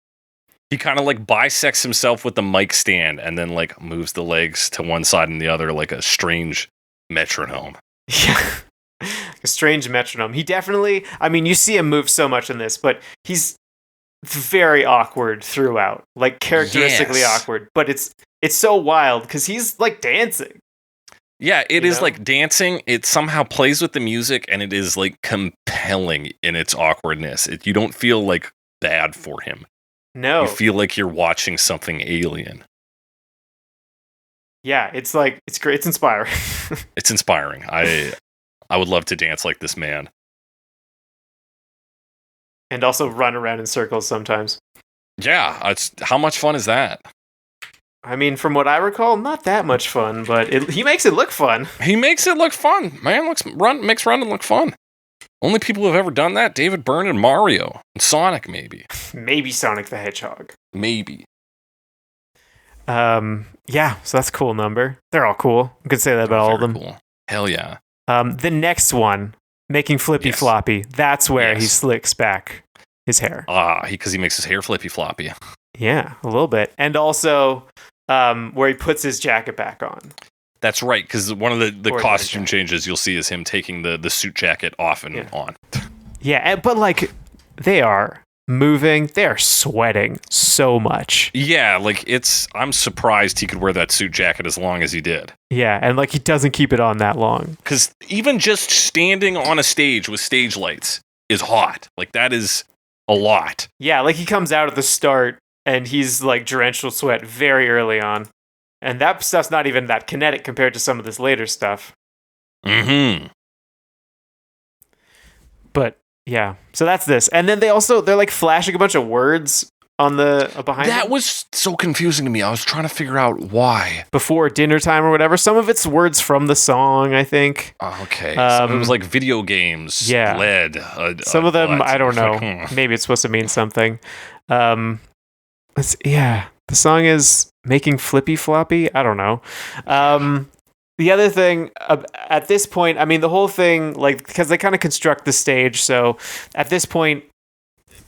Speaker 1: He kind of like bisects himself with the mic stand and then like moves the legs to one side and the other like a strange metronome.
Speaker 3: Yeah. A strange metronome. He definitely, I mean, you see him move so much in this, but he's very awkward throughout. Like characteristically
Speaker 1: Yes.
Speaker 3: awkward. But it's so wild because he's like dancing.
Speaker 1: Yeah, it
Speaker 3: You
Speaker 1: is
Speaker 3: know?
Speaker 1: like dancing. It somehow plays with the music and it is like compelling in its awkwardness. You don't feel like bad for him.
Speaker 3: No.
Speaker 1: You feel like you're watching something alien.
Speaker 3: Yeah, it's like, it's great. It's inspiring.
Speaker 1: It's inspiring. I would love to dance like this man.
Speaker 3: And also run around in circles sometimes.
Speaker 1: Yeah, how much fun is that?
Speaker 3: I mean, from what I recall, not that much fun, but he makes it look fun.
Speaker 1: He makes it look fun. Man makes running look fun. Only people who have ever done that, David Byrne and Mario. And Sonic, maybe.
Speaker 3: Maybe Sonic the Hedgehog.
Speaker 1: Maybe.
Speaker 3: Yeah, so that's a cool number. They're all cool. I could say that about all of
Speaker 1: Very
Speaker 3: them.
Speaker 1: cool. Hell yeah.
Speaker 3: The next one, making Flippy
Speaker 1: Yes.
Speaker 3: Floppy. That's where he
Speaker 1: Yes.
Speaker 3: slicks back his hair.
Speaker 1: Because he makes his hair flippy floppy.
Speaker 3: Yeah, a little bit. And also where he puts his jacket back on.
Speaker 1: That's right, because one of the
Speaker 3: Or
Speaker 1: costume
Speaker 3: the-
Speaker 1: changes you'll see is him taking the suit jacket off and
Speaker 3: Yeah.
Speaker 1: on.
Speaker 3: Yeah, but like they are moving, they are sweating so much.
Speaker 1: Yeah, like I'm surprised he could wear that suit jacket as long as he did.
Speaker 3: Yeah, and like he doesn't keep it on that long.
Speaker 1: Because even just standing on a stage with stage lights is hot. Like, that is a lot.
Speaker 3: Yeah, like he comes out at the start and he's like drenched with sweat very early on. And that stuff's not even that kinetic compared to some of this later stuff.
Speaker 1: Mm-hmm.
Speaker 3: But yeah, so that's this. And then they're like flashing a bunch of words on the behind
Speaker 1: That
Speaker 3: them
Speaker 1: was so confusing to me. I was trying to figure out why.
Speaker 3: before dinner time or whatever. Some of it's words from the song, I think.
Speaker 1: Okay. So it
Speaker 3: Um,
Speaker 1: was like video games,
Speaker 3: yeah.
Speaker 1: lead.
Speaker 3: Some of them, I don't know.
Speaker 1: Like,
Speaker 3: Maybe it's supposed to mean something. The song is making Flippy Floppy. I don't know. The other thing at this point, I mean, the whole thing, like, because they kind of construct the stage. So at this point,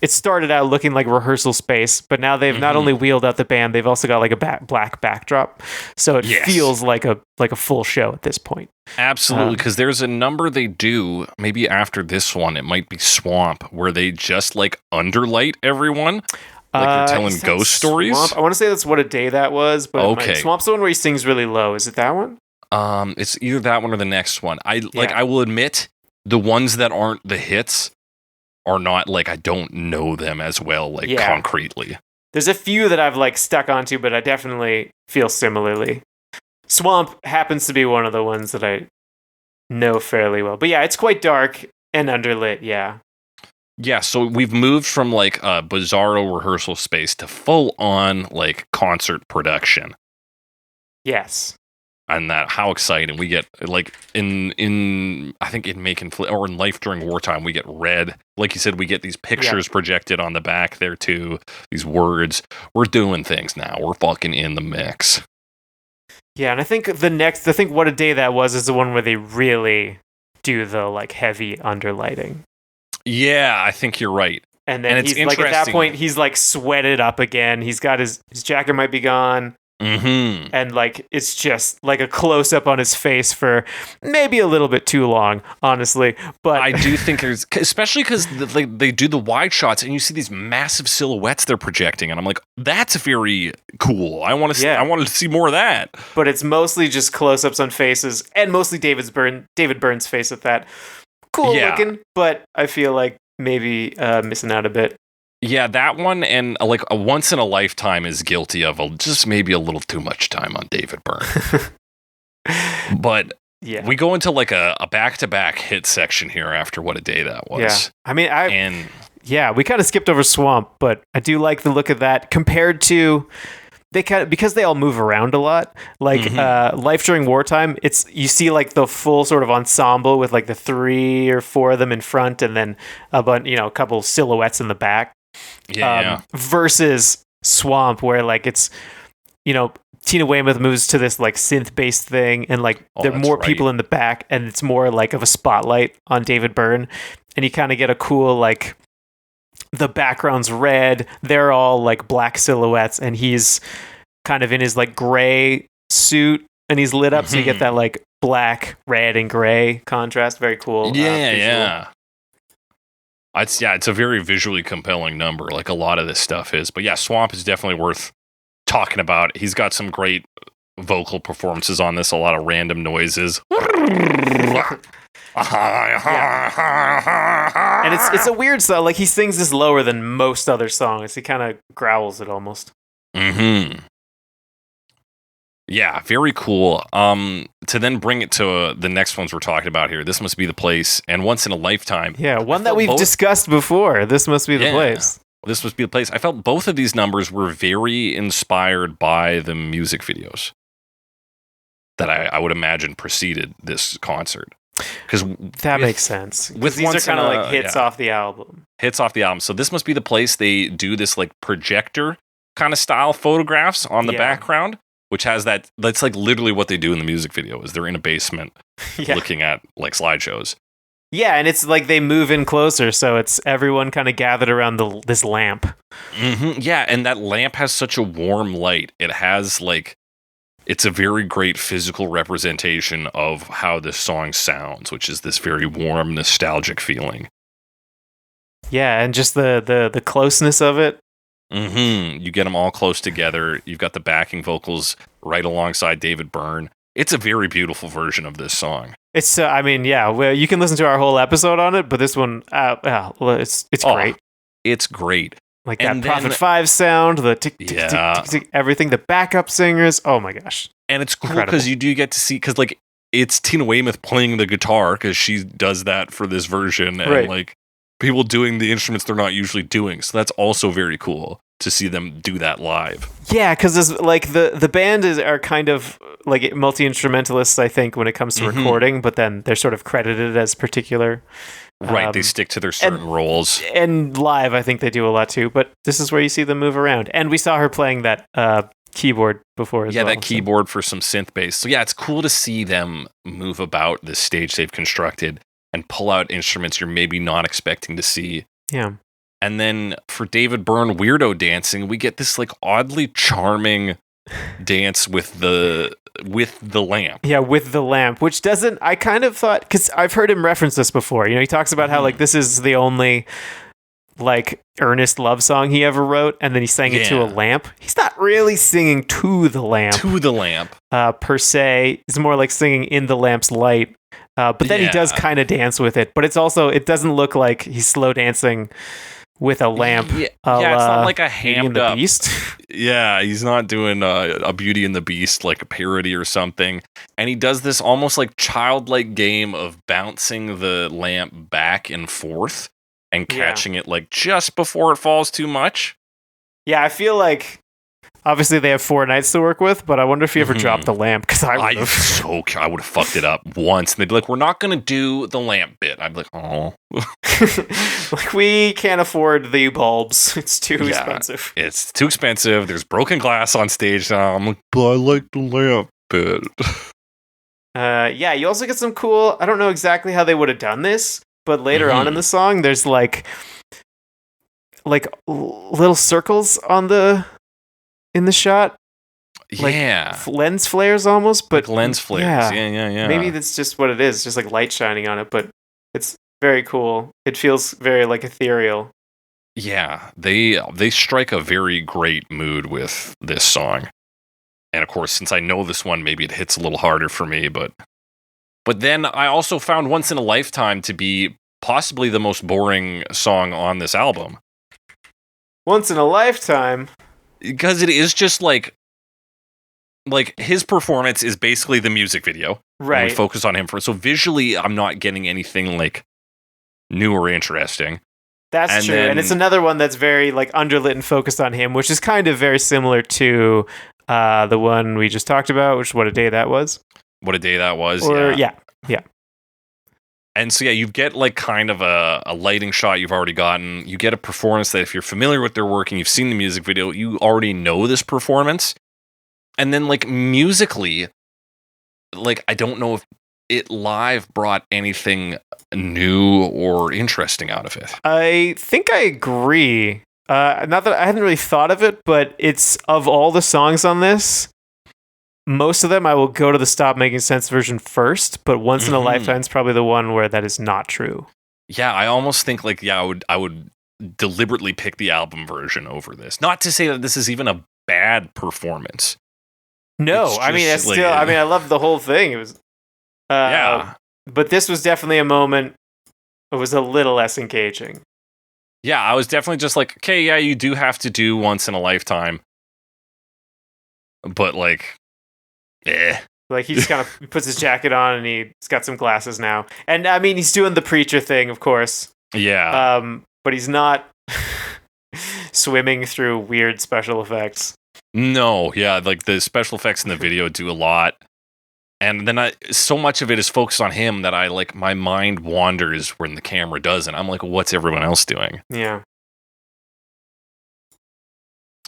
Speaker 3: it started out looking like rehearsal space, but now they've not only wheeled out the band, they've also got like a black backdrop, so it feels like a full show at this point.
Speaker 1: Absolutely, because there's a number they do, maybe after this one, it might be Swamp, where they just like underlight everyone. Like they're telling ghost stories.
Speaker 3: Swamp? I want to say that's What a Day That Was, but
Speaker 1: Okay.
Speaker 3: Swamp's the one where he sings really low. Is it that one?
Speaker 1: It's either that one or the next one. I will admit, the ones that aren't the hits are not like I don't know them as well, like concretely.
Speaker 3: There's a few that I've like stuck onto, but I definitely feel similarly. Swamp happens to be one of the ones that I know fairly well. But yeah, it's quite dark and underlit, yeah.
Speaker 1: Yeah, so we've moved from like a bizarro rehearsal space to full on like concert production.
Speaker 3: Yes.
Speaker 1: And that, how exciting we get, like in I think in Macon or in Life During Wartime, we get Red. Like you said, we get these pictures projected on the back there too. These words. We're doing things now. We're fucking in the mix.
Speaker 3: Yeah, and I think What a Day That Was is the one where they really do the like heavy underlighting.
Speaker 1: Yeah, I think you're right.
Speaker 3: And then he's like, at that point, he's like sweated up again. He's got his jacket might be gone.
Speaker 1: Mm-hmm.
Speaker 3: And like, it's just like a close up on his face for maybe a little bit too long, honestly. But
Speaker 1: I do think there's, especially because they do the wide shots and you see these massive silhouettes they're projecting. And I'm like, that's very cool. I want to see more of that.
Speaker 3: But it's mostly just close ups on faces and mostly David Byrne's face at that. Cool looking, but I feel like maybe missing out a bit.
Speaker 1: Yeah, that one and like a Once in a Lifetime is guilty of just maybe a little too much time on David Byrne. But we go into like a back-to-back hit section here after What a Day That Was.
Speaker 3: Yeah, I mean, we kind of skipped over Swamp, but I do like the look of that compared to because they all move around a lot. Like Life During Wartime, you see like the full sort of ensemble with like the 3 or 4 of them in front, and then a couple silhouettes in the back. Versus Swamp, where like it's Tina Weymouth moves to this like synth based thing, and like there are more people in the back, and it's more like of a spotlight on David Byrne, and you kind of get a cool like the background's red, they're all like black silhouettes, and he's kind of in his like gray suit, and he's lit up, so you get that like black, red, and gray contrast. Very cool.
Speaker 1: Yeah. It's a very visually compelling number, like a lot of this stuff is. But yeah, Swamp is definitely worth talking about. He's got some great vocal performances on this, a lot of random noises. And
Speaker 3: it's a weird song. Like he sings this lower than most other songs. He kind of growls it almost.
Speaker 1: Mm-hmm. Yeah, very cool. To then bring it to the next ones we're talking about here. This Must Be the Place and Once in a Lifetime.
Speaker 3: Yeah, one that we've discussed before. This Must Be the Place.
Speaker 1: This Must Be the Place. I felt both of these numbers were very inspired by the music videos that I would imagine preceded this concert. Because
Speaker 3: that makes sense.
Speaker 1: With
Speaker 3: these are kind of like hits off the album.
Speaker 1: Hits off the album. So This Must Be the Place. They do this like projector kind of style photographs on the background, which has that's like literally what they do in the music video is they're in a basement looking at like slideshows.
Speaker 3: Yeah, and it's like they move in closer, so it's everyone kind of gathered around this lamp.
Speaker 1: Mm-hmm. Yeah, and that lamp has such a warm light. It has like, it's a very great physical representation of how this song sounds, which is this very warm, nostalgic feeling.
Speaker 3: Yeah, and just the closeness of it.
Speaker 1: Mm-hmm. You get them all close together. You've got the backing vocals right alongside David Byrne. It's a very beautiful version of this song.
Speaker 3: It's, well, you can listen to our whole episode on it, but this one, it's great.
Speaker 1: It's great.
Speaker 3: Like that Prophet 5 sound, the tick, tick, tick, tick, tick, everything, the backup singers. Oh my gosh.
Speaker 1: And it's cool because you do get to see, because like it's Tina Weymouth playing the guitar because she does that for this version. And like people doing the instruments they're not usually doing. So that's also very cool to see them do that live.
Speaker 3: Yeah, because like the band are kind of like multi-instrumentalists, I think, when it comes to recording, but then they're sort of credited as particular.
Speaker 1: Right, they stick to their certain roles.
Speaker 3: And live, I think they do a lot too, but this is where you see them move around. And we saw her playing that keyboard before as well.
Speaker 1: Yeah, that keyboard for some synth bass. So yeah, it's cool to see them move about this stage they've constructed and pull out instruments you're maybe not expecting to see.
Speaker 3: Yeah.
Speaker 1: And then for David Byrne weirdo dancing, we get this like oddly charming dance with the lamp.
Speaker 3: Yeah, with the lamp, which doesn't. I kind of thought, because I've heard him reference this before. You know, he talks about how like this is the only like earnest love song he ever wrote, and then he sang it to a lamp. He's not really singing to the lamp. Per se. It's more like singing in the lamp's light. But then he does kind of dance with it. But it's also, it doesn't look like he's slow dancing with a lamp.
Speaker 1: Yeah, it's not like a hammed
Speaker 3: the
Speaker 1: up
Speaker 3: Beast.
Speaker 1: Yeah, he's not doing a Beauty and the Beast like a parody or something. And he does this almost like childlike game of bouncing the lamp back and forth and catching it like just before it falls too much.
Speaker 3: Yeah, I feel like obviously they have 4 nights to work with, but I wonder if he ever dropped the lamp, because I would have
Speaker 1: fucked it up once. And they'd be like, we're not going to do the lamp bit. I'd be like, oh.
Speaker 3: Like, we can't afford the bulbs. It's too expensive.
Speaker 1: It's too expensive. There's broken glass on stage now. I'm like, but I like the lamp bit.
Speaker 3: Yeah, you also get some cool, I don't know exactly how they would have done this, but later on in the song, there's like little circles in the shot. Like lens flares almost, but
Speaker 1: like lens flares. Yeah.
Speaker 3: Maybe that's just what it is, just like light shining on it, but it's very cool. It feels very like ethereal.
Speaker 1: Yeah, they strike a very great mood with this song. And of course, since I know this one, maybe it hits a little harder for me, but then I also found Once in a Lifetime to be possibly the most boring song on this album.
Speaker 3: Once in a Lifetime?
Speaker 1: Because it is just like his performance is basically the music video.
Speaker 3: Right.
Speaker 1: And we focus on him so visually I'm not getting anything like new or interesting.
Speaker 3: That's true. And it's another one that's very like underlit and focused on him, which is kind of very similar to the one we just talked about, which is What a Day That Was.
Speaker 1: What a Day That Was.
Speaker 3: Yeah.
Speaker 1: And so, you get like kind of a lighting shot you've already gotten. You get a performance that if you're familiar with their work and you've seen the music video, you already know this performance. And then like musically, like I don't know if it live brought anything new or interesting out of it.
Speaker 3: I think I agree. Not that I hadn't really thought of it, but it's of all the songs on this, most of them I will go to the Stop Making Sense version first, but Once in a Lifetime is probably the one where that is not true.
Speaker 1: Yeah, I almost think like I would deliberately pick the album version over this. Not to say that this is even a bad performance.
Speaker 3: No, I mean it's still. I mean, I loved the whole thing. It was, but this was definitely a moment. It was a little less engaging.
Speaker 1: Yeah, I was definitely just like, okay, yeah, you do have to do Once in a Lifetime, but like.
Speaker 3: Like he just kind of puts his jacket on and he's got some glasses now. And I mean, he's doing the preacher thing, of course.
Speaker 1: Yeah.
Speaker 3: But he's not swimming through weird special effects.
Speaker 1: No, yeah, like the special effects in the video do a lot. And then so much of it is focused on him that my mind wanders when the camera doesn't. I'm like, what's everyone else doing?
Speaker 3: Yeah.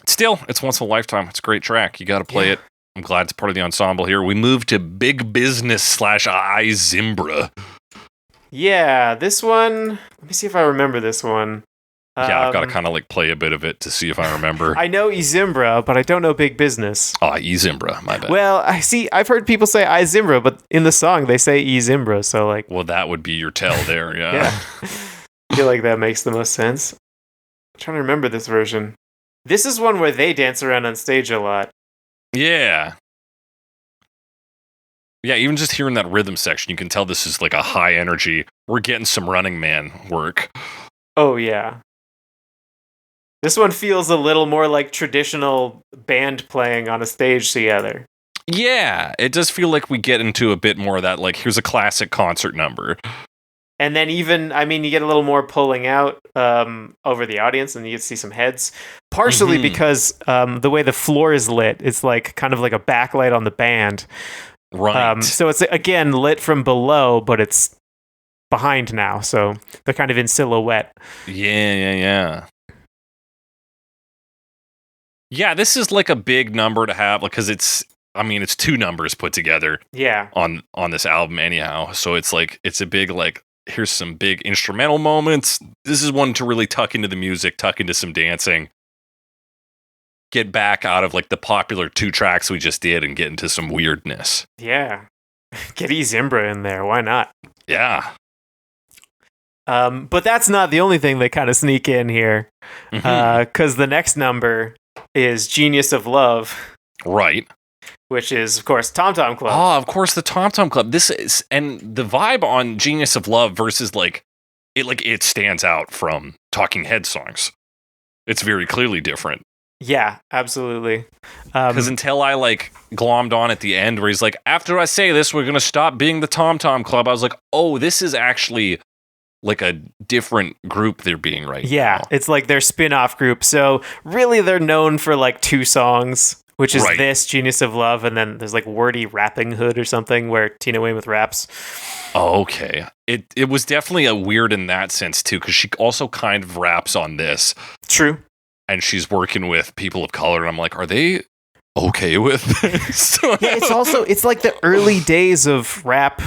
Speaker 1: Still, it's Once in a Lifetime. It's a great track. You got to play it. I'm glad it's part of the ensemble here. We move to Big Business / I Zimbra.
Speaker 3: Yeah, this one. Let me see if I remember this one.
Speaker 1: Yeah, I've got to kind of like play a bit of it to see if I remember.
Speaker 3: I know Zimbra, but I don't know Big Business.
Speaker 1: Oh, Zimbra, my bad.
Speaker 3: Well, I've heard people say I Zimbra, but in the song they say Zimbra, so like.
Speaker 1: Well, that would be your tell there, yeah.
Speaker 3: Yeah. I feel like that makes the most sense. I'm trying to remember this version. This is one where they dance around on stage a lot.
Speaker 1: Yeah. Yeah, even just hearing that rhythm section, you can tell this is like a high energy. We're getting some Running Man work.
Speaker 3: Oh, yeah. This one feels a little more like traditional band playing on a stage together.
Speaker 1: Yeah, it does feel like we get into a bit more of that, like, here's a classic concert number.
Speaker 3: And then even, I mean, you get a little more pulling out over the audience, and you get to see some heads. Partially because the way the floor is lit, it's like kind of like a backlight on the band.
Speaker 1: Right.
Speaker 3: So it's, again, lit from below, but it's behind now. So they're kind of in silhouette.
Speaker 1: Yeah. Yeah, this is like a big number to have, because it's 2 numbers put together.
Speaker 3: Yeah.
Speaker 1: On this album anyhow. So it's like, it's a big, like, Here's some big instrumental moments. This is one to really tuck into the music, tuck into some dancing. Get back out of like the popular 2 tracks we just did and get into some weirdness.
Speaker 3: Yeah. Get E Zimbra in there. Why not?
Speaker 1: Yeah.
Speaker 3: But that's not the only thing they kind of sneak in here. Because the next number is Genius of Love.
Speaker 1: Right.
Speaker 3: Which is, of course, Tom Tom Club.
Speaker 1: Oh, of course, the Tom Tom Club. This is, and the vibe on Genius of Love versus it stands out from Talking Head songs. It's very clearly different.
Speaker 3: Yeah, absolutely.
Speaker 1: Because until I glommed on at the end where he's like, after I say this, we're going to stop being the Tom Tom Club. I was like, oh, this is actually like a different group they're being right now.
Speaker 3: It's like their spin-off group. So really they're known for 2 songs, which is this, Genius of Love, and then there's Wordy Rapping Hood or something where Tina Weymouth raps.
Speaker 1: Oh, okay. It was definitely a weird in that sense too, because she also kind of raps on this.
Speaker 3: True.
Speaker 1: And she's working with people of color, and I'm like, are they okay with this?
Speaker 3: Yeah, it's like the early days of rap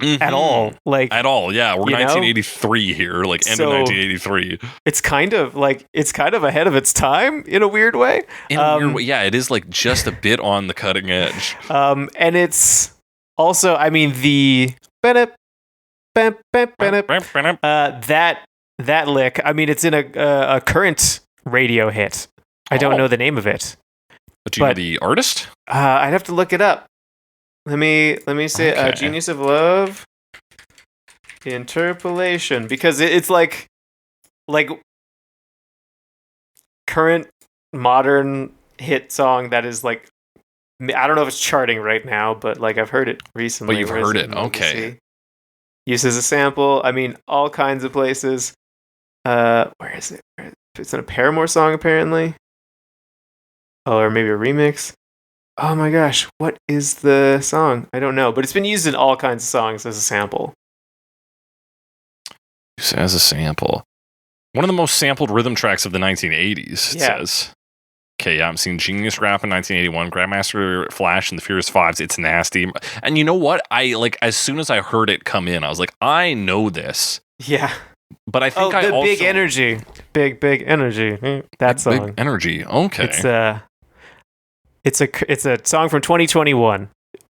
Speaker 3: at all.
Speaker 1: At all, yeah. We're 1983 here, end of 1983.
Speaker 3: It's kind of ahead of its time in a weird way.
Speaker 1: Yeah, it is just a bit on the cutting edge.
Speaker 3: And it's also, the that lick, it's in a current radio hit. I don't know the name of it.
Speaker 1: Do you know the artist?
Speaker 3: I'd have to look it up. Let me say Genius of Love interpolation, because it's like current modern hit song that is I don't know if it's charting right now, but I've heard it recently.
Speaker 1: But you've heard it, okay.
Speaker 3: Used as a sample. All kinds of places. Where is it? It's in a Paramore song, apparently. Oh, or maybe a remix. Oh my gosh, what is the song? I don't know, but it's been used in all kinds of songs as a sample.
Speaker 1: As a sample. One of the most sampled rhythm tracks of the 1980s, it says. Okay, yeah, I'm seeing Genius Rap in 1981, Grandmaster Flash and the Furious Fives, It's Nasty. And you know what? As soon as I heard it come in, I was like, I know this.
Speaker 3: Yeah.
Speaker 1: But I think I also...
Speaker 3: Big Energy. Big Energy. That song.
Speaker 1: Big Energy, okay.
Speaker 3: It's a song from 2021.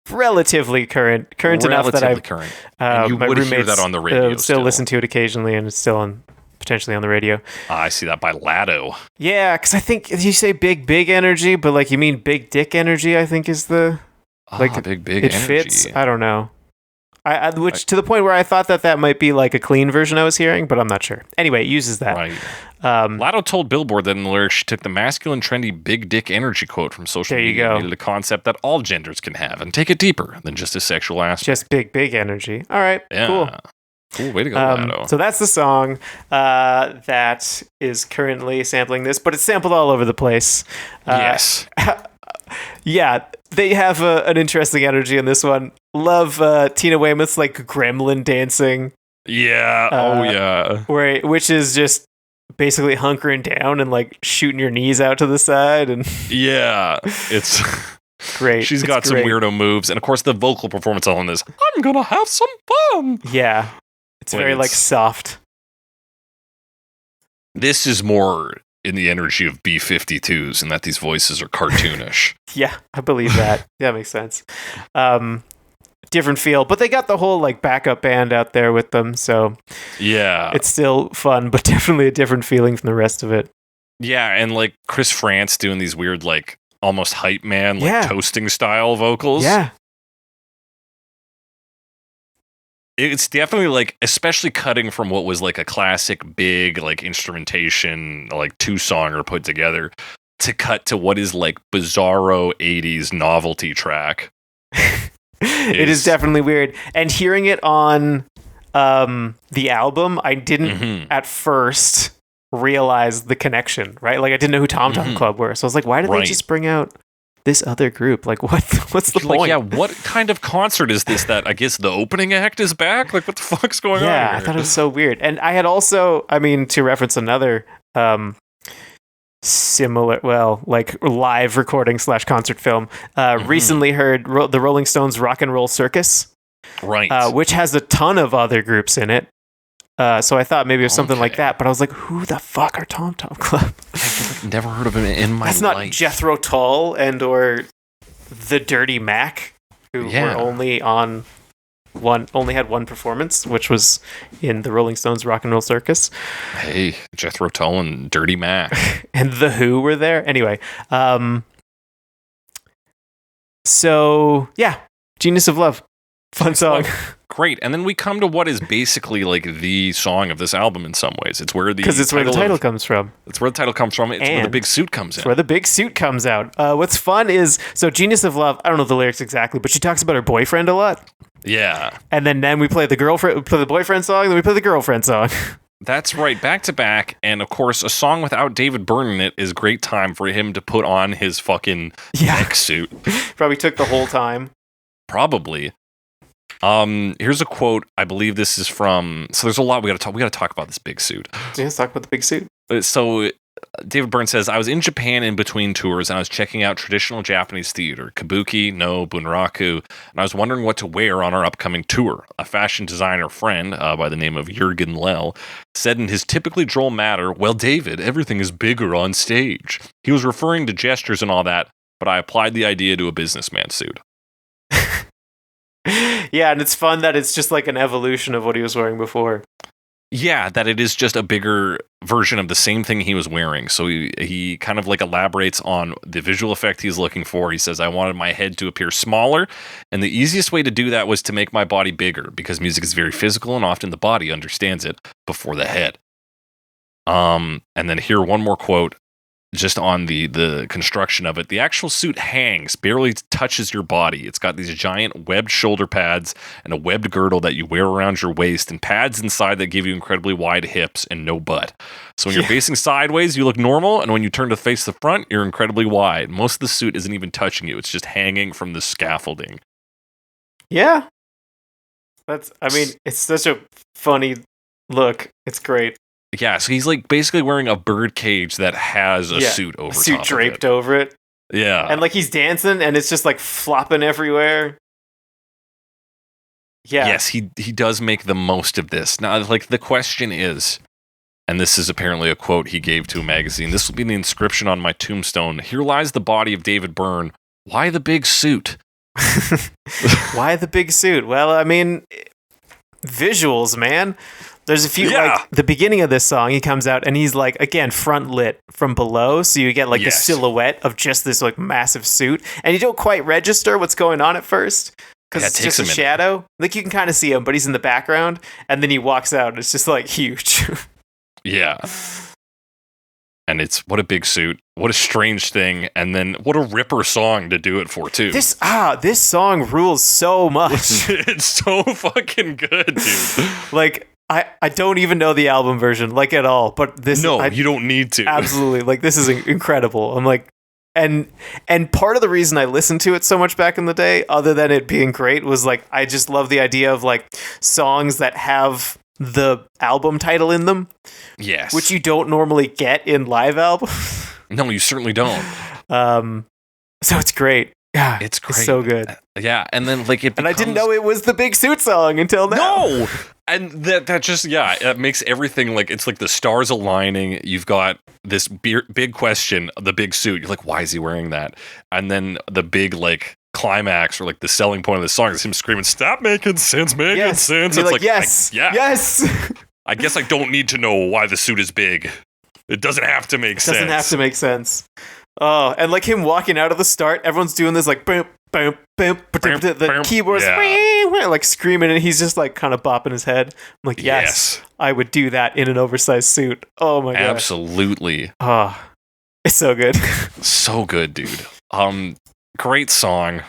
Speaker 3: Relatively current enough that I've
Speaker 1: current. And you
Speaker 3: my
Speaker 1: would
Speaker 3: roommates
Speaker 1: hear that on the radio.
Speaker 3: Still listen to it occasionally, and it's still potentially on the radio.
Speaker 1: I see that by Lado.
Speaker 3: Yeah, because I think you say big energy, but you mean Big Dick Energy. I think is the
Speaker 1: big
Speaker 3: it
Speaker 1: energy.
Speaker 3: fits. I don't know. Which to the point where I thought that might be a clean version I was hearing, but I'm not sure. Anyway, it uses that.
Speaker 1: Right. Lado told Billboard that in the lyrics she took the masculine, trendy, big dick energy quote from social media and made it a concept that all genders can have and take it deeper than just a sexual aspect.
Speaker 3: Just big energy. All right, cool.
Speaker 1: Cool, way to go, Lado.
Speaker 3: So that's the song that is currently sampling this, but it's sampled all over the place.
Speaker 1: Yes.
Speaker 3: Yeah, they have an interesting energy in this one. Love Tina Weymouth's gremlin dancing.
Speaker 1: Yeah. Yeah.
Speaker 3: Which is just basically hunkering down and shooting your knees out to the side and
Speaker 1: yeah, it's
Speaker 3: great.
Speaker 1: She's got some weirdo moves, and of course the vocal performance on this. I'm gonna have some fun.
Speaker 3: Yeah, it's very soft. This
Speaker 1: is more in the energy of B-52s, and that these voices are cartoonish.
Speaker 3: Yeah, I believe that. Yeah, makes sense. Different feel, but they got the whole backup band out there with them, so
Speaker 1: yeah,
Speaker 3: it's still fun, but definitely a different feeling from the rest of it.
Speaker 1: Yeah, and Chris France doing these weird almost hype man toasting style vocals.
Speaker 3: Yeah.
Speaker 1: It's definitely especially cutting from what was a classic big instrumentation 2-songer put together to cut to what is bizarro 80s novelty track.
Speaker 3: It is definitely weird. And hearing it on the album, I didn't at first realize the connection, right? I didn't know who Tom Tom Club were. So I was why did they just bring out this other group? What's the point?
Speaker 1: Yeah, what kind of concert is this that I guess the opening act is back? What the fuck's going on here?
Speaker 3: Yeah, I thought it was so weird. And I had also, to reference another similar, live recording / concert film, recently heard the Rolling Stones' Rock and Roll Circus,
Speaker 1: Right.
Speaker 3: which has a ton of other groups in it. So I thought maybe it was something like
Speaker 1: Okay.
Speaker 3: that, but I was like, who the fuck are Tom Tom Club?
Speaker 1: Never heard of him in my
Speaker 3: That's
Speaker 1: life.
Speaker 3: not Jethro Tull and or the Dirty Mac, who
Speaker 1: Yeah.
Speaker 3: were only had one performance, which was in the Rolling Stones Rock and Roll Circus,
Speaker 1: Hey, Jethro Tull and Dirty Mac.
Speaker 3: and the Who were there. Anyway, so yeah, Genius of Love, fun song.
Speaker 1: Great. And then we come to what is basically like the song of this album in some ways. It's where the
Speaker 3: Because it's where the title
Speaker 1: of-
Speaker 3: comes from.
Speaker 1: It's where the title comes from. It's where the
Speaker 3: And
Speaker 1: big suit comes in.
Speaker 3: It's where the big suit comes out. What's fun is, so Genius of Love, I don't know the lyrics exactly, but she talks about her boyfriend a lot.
Speaker 1: Yeah.
Speaker 3: And then we play the boyfriend song, then we play the girlfriend song.
Speaker 1: That's right, back to back, and of course, a song without David Byrne in it is great time for him to put on his fucking
Speaker 3: Yeah.
Speaker 1: neck suit.
Speaker 3: Probably took the whole time.
Speaker 1: Probably. Here's a quote. I believe this is from. So there's a lot we got to talk about this big suit.
Speaker 3: So let's talk about the big suit.
Speaker 1: So David Byrne says, I was in Japan in between tours and I was checking out traditional Japanese theater, kabuki, no, bunraku, and I was wondering what to wear on our upcoming tour. A fashion designer friend by the name of Jürgen Lell said in his typically droll manner, well, David, everything is bigger on stage. He was referring to gestures and all that, but I applied the idea to a businessman suit.
Speaker 3: Yeah, and it's fun that it's just like an evolution of what he was wearing before.
Speaker 1: Yeah, that it is just a bigger version of the same thing he was wearing. So he kind of like elaborates on the visual effect he's looking for. He says, I wanted my head to appear smaller, and the easiest way to do that was to make my body bigger because music is very physical and often the body understands it before the head. And then here, one more quote just on the construction of it. The actual suit hangs, barely touches your body. It's got these giant webbed shoulder pads and a webbed girdle that you wear around your waist and pads inside that give you incredibly wide hips and no butt. So when you're facing sideways, you look normal, and when you turn to face the front, you're incredibly wide. Most of the suit isn't even touching you. It's just hanging from the scaffolding.
Speaker 3: Yeah. It's such a funny look. It's great.
Speaker 1: Yeah, so he's like basically wearing a bird cage that has a suit over
Speaker 3: suit
Speaker 1: top
Speaker 3: draped
Speaker 1: of
Speaker 3: over it.
Speaker 1: it. Yeah.
Speaker 3: And like he's dancing and it's just like flopping everywhere. Yeah.
Speaker 1: Yes, he does make the most of this. Now, like, the question is, and this is apparently a quote he gave to a magazine, this will be the inscription on my tombstone. Here lies the body of David Byrne. Why the big suit?
Speaker 3: Why the big suit? Well, I mean, visuals, man. There's a few,
Speaker 1: Yeah.
Speaker 3: like, the beginning of this song, he comes out and he's like, again, front lit from below. So you get like the
Speaker 1: Yes.
Speaker 3: silhouette of just this like massive suit. And you don't quite register what's going on at first. Because
Speaker 1: Yeah, it
Speaker 3: it's
Speaker 1: takes
Speaker 3: just a
Speaker 1: a minute.
Speaker 3: shadow. Like you can kind of see him, but he's in the background. And then he walks out and it's just like huge.
Speaker 1: Yeah. And it's, what a big suit. What a strange thing. And then what a ripper song to do it for, too.
Speaker 3: This song rules so much.
Speaker 1: It's so fucking good, dude.
Speaker 3: Like, I don't even know the album version, like, at all. But this,
Speaker 1: No, you don't need to.
Speaker 3: absolutely, like, this is incredible. I'm like, and part of the reason I listened to it so much back in the day, other than it being great, was like I just love the idea of like songs that have the album title in them,
Speaker 1: Yes.
Speaker 3: which you don't normally get in live albums.
Speaker 1: No, you certainly don't.
Speaker 3: So it's great. Yeah,
Speaker 1: It's great.
Speaker 3: It's so good.
Speaker 1: Yeah, and then like it
Speaker 3: And I didn't
Speaker 1: becomes-
Speaker 3: know it was the big suit song until now.
Speaker 1: No, and that just it makes everything like it's like the stars aligning. You've got this big question, the big suit. You're like, why is he wearing that? And then the big like climax or like the selling point of the song is him screaming, "Stop making sense, making
Speaker 3: Yes.
Speaker 1: sense!"
Speaker 3: And you're
Speaker 1: It's
Speaker 3: like, yes,
Speaker 1: yeah.
Speaker 3: yes.
Speaker 1: I guess I don't need to know why the suit is big. It doesn't have to make sense.
Speaker 3: Doesn't have to make sense. Oh, and like him walking out of the start, everyone's doing this like boom, boom, boom. The keyboard's like screaming, and he's just like kind of bopping his head. I'm like, yes, I would do that in an oversized suit. Oh my god,
Speaker 1: Absolutely.
Speaker 3: oh, it's so good.
Speaker 1: So good, dude. Great song.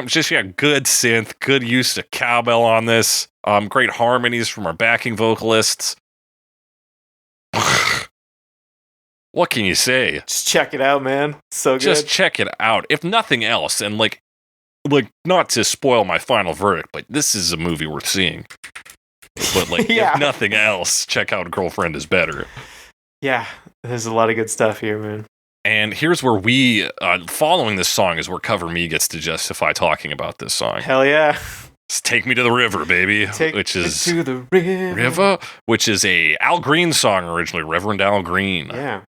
Speaker 1: Just good synth, good use of cowbell on this. Great harmonies from our backing vocalists. What can you say?
Speaker 3: Just check it out, man. So good.
Speaker 1: Just check it out. If nothing else, and like not to spoil my final verdict, but this is a movie worth seeing. But like,
Speaker 3: Yeah.
Speaker 1: if nothing else, check out Girlfriend is Better.
Speaker 3: Yeah, there's a lot of good stuff here, man.
Speaker 1: And here's where we, following this song, is where Cover Me gets to justify talking about this song.
Speaker 3: Hell yeah.
Speaker 1: It's Take Me to the River, baby, which is
Speaker 3: to the river.
Speaker 1: which is a Al Green song originally, Reverend Al Green.
Speaker 3: Yeah.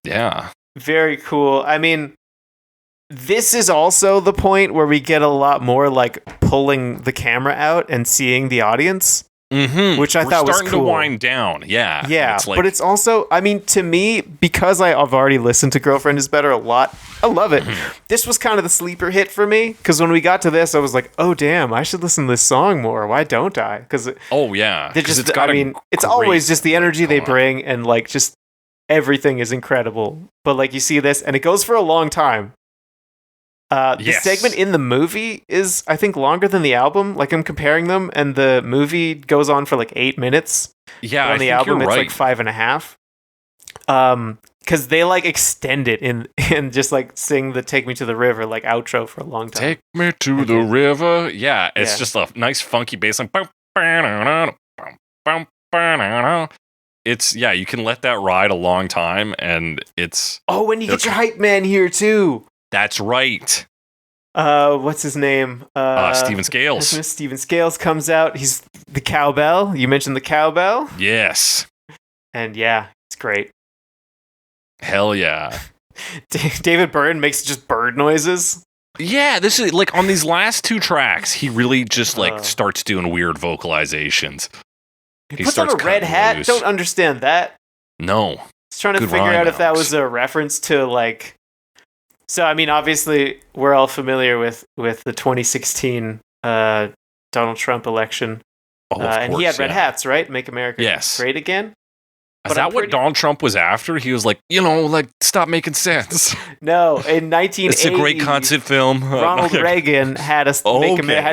Speaker 1: Yeah.
Speaker 3: Very cool. I mean, this is also the point where we get a lot more like pulling the camera out and seeing the audience.
Speaker 1: Mm-hmm.
Speaker 3: Which I thought was
Speaker 1: starting
Speaker 3: cool.
Speaker 1: to wind down. Yeah.
Speaker 3: Yeah,
Speaker 1: It's like,
Speaker 3: but it's also, I mean, to me, because I've already listened to Girlfriend is Better a lot, I love it. This was kind of the sleeper hit for me, because when we got to this, I was like, oh, damn, I should listen to this song more. Why don't I? Because
Speaker 1: oh, yeah.
Speaker 3: they're just,
Speaker 1: it's got
Speaker 3: it's always just the energy they bring, and like just everything is incredible. But like you see this, and it goes for a long time. The segment in the movie is, I think, longer than the album. Like, I'm comparing them, and the movie goes on for like 8 minutes.
Speaker 1: Yeah,
Speaker 3: but on the album, it's like 5.5. Because they like extend it and just like sing the "Take Me to the River" like outro for a long time.
Speaker 1: Take me to the river. Yeah, it's just a nice funky bass line. It's, yeah, you can let that ride a long time, and it's...
Speaker 3: Oh, when you get your hype man here, too.
Speaker 1: That's right.
Speaker 3: What's his name?
Speaker 1: Steven Scales.
Speaker 3: Steven Scales comes out. He's the cowbell. You mentioned the cowbell.
Speaker 1: Yes.
Speaker 3: And yeah, it's great.
Speaker 1: Hell yeah.
Speaker 3: David Byrne makes just bird noises.
Speaker 1: Yeah, this is like on these last 2 tracks, he really just like starts doing weird vocalizations.
Speaker 3: He puts on a red hat. Loose. Don't understand that.
Speaker 1: No.
Speaker 3: I was trying to figure out if that was a reference to like... So, I mean, obviously, we're all familiar with the 2016 Donald Trump election.
Speaker 1: Oh, of
Speaker 3: and
Speaker 1: course,
Speaker 3: he had red hats, right? Make America great again?
Speaker 1: Is that what Donald Trump was after? He was like, stop making sense.
Speaker 3: No, in 1980...
Speaker 1: It's a great concept film.
Speaker 3: Ronald Reagan had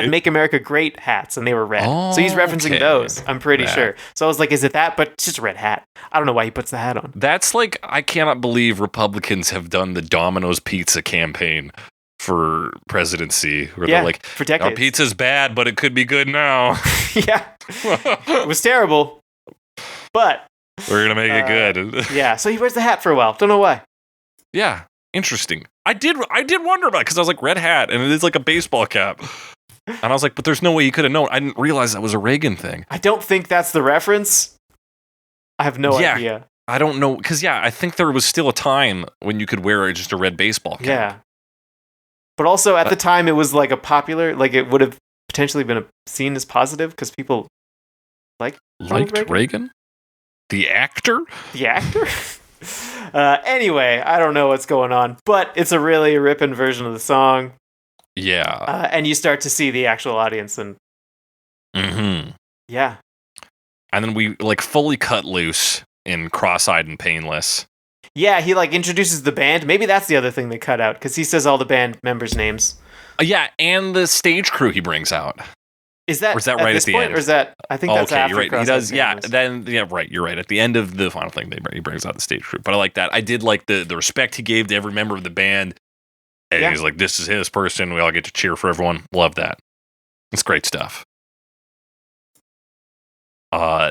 Speaker 3: Make America Great hats, and they were red. So he's referencing those, I'm pretty sure. So I was like, is it that? But it's just a red hat. I don't know why he puts the hat on.
Speaker 1: That's like, I cannot believe Republicans have done the Domino's Pizza campaign for presidency. Where they're like,
Speaker 3: for decades.
Speaker 1: Our pizza's bad, but it could be good now.
Speaker 3: Yeah. It was terrible. But...
Speaker 1: We're going to make it good.
Speaker 3: Yeah, so he wears the hat for a while. Don't know why.
Speaker 1: Yeah, interesting. I did wonder about it, because I was like, red hat, and it is like a baseball cap. And I was like, but there's no way he could have known. I didn't realize that was a Reagan thing.
Speaker 3: I don't think that's the reference. I have no idea.
Speaker 1: I don't know, because I think there was still a time when you could wear just a red baseball cap.
Speaker 3: Yeah. But also, at the time, it was like a popular, like it would have potentially been seen as positive, because people liked
Speaker 1: Reagan? The actor?
Speaker 3: The actor? Anyway, I don't know what's going on, but it's a really ripping version of the song.
Speaker 1: Yeah.
Speaker 3: And you start to see the actual audience, and yeah.
Speaker 1: And then we like fully cut loose in Cross-Eyed and Painless.
Speaker 3: Yeah, he like introduces the band. Maybe that's the other thing they cut out, because he says all the band members' names.
Speaker 1: Yeah, and the stage crew he brings out.
Speaker 3: Is that,
Speaker 1: or is that right at the end?
Speaker 3: Or is that, I think that's after.
Speaker 1: You're right. He does, right. You're right. At the end of the final thing, he brings out the stage crew. But I like that. I did like the respect he gave to every member of the band. And he's like, this is his person. We all get to cheer for everyone. Love that. It's great stuff.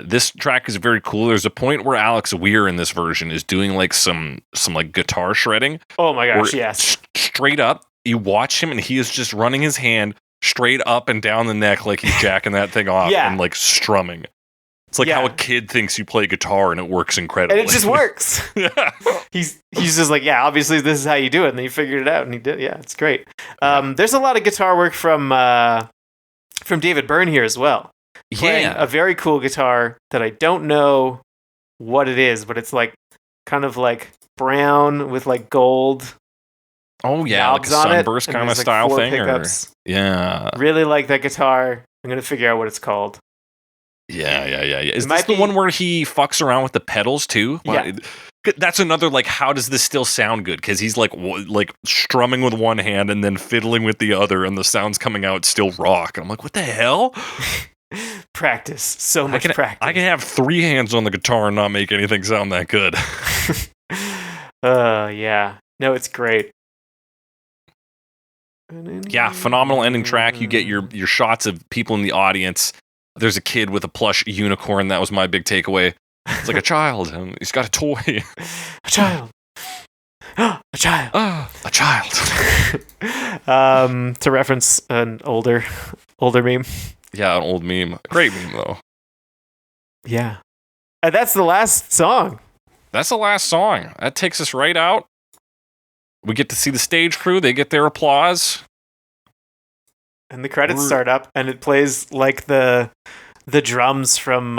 Speaker 1: This track is very cool. There's a point where Alex Weir in this version is doing like some like guitar shredding.
Speaker 3: Oh my gosh, yes.
Speaker 1: Straight up, you watch him and he is just running his hand straight up and down the neck like he's jacking that thing off and like strumming. It's like how a kid thinks you play guitar and it works incredibly.
Speaker 3: And it just works. He's just like, obviously this is how you do it, and then he figured it out and he did. Yeah, it's great. There's a lot of guitar work from David Byrne here as well. Playing a very cool guitar that I don't know what it is, but it's like kind of like brown with like gold.
Speaker 1: Oh yeah, like a sunburst kind of style thing. Really
Speaker 3: like that guitar. I'm gonna figure out what it's called.
Speaker 1: Yeah. Is this the one where he fucks around with the pedals too?
Speaker 3: Yeah.
Speaker 1: That's another like, how does this still sound good? Because he's like strumming with one hand and then fiddling with the other, and the sound's coming out still rock. And I'm like, what the hell?
Speaker 3: Practice. So much practice.
Speaker 1: I can have 3 hands on the guitar and not make anything sound that good.
Speaker 3: Yeah. No, it's great.
Speaker 1: Yeah, phenomenal ending track. You get your shots of people in the audience. There's a kid with a plush unicorn. That was my big takeaway. It's like a child, and he's got a toy.
Speaker 3: A child. A child.
Speaker 1: A child.
Speaker 3: To reference an older meme.
Speaker 1: Yeah, an old meme. Great meme though.
Speaker 3: Yeah. And that's the last song.
Speaker 1: That's the last song. That takes us right out. We get to see the stage crew. They get their applause.
Speaker 3: And the credits start up, and it plays like the drums from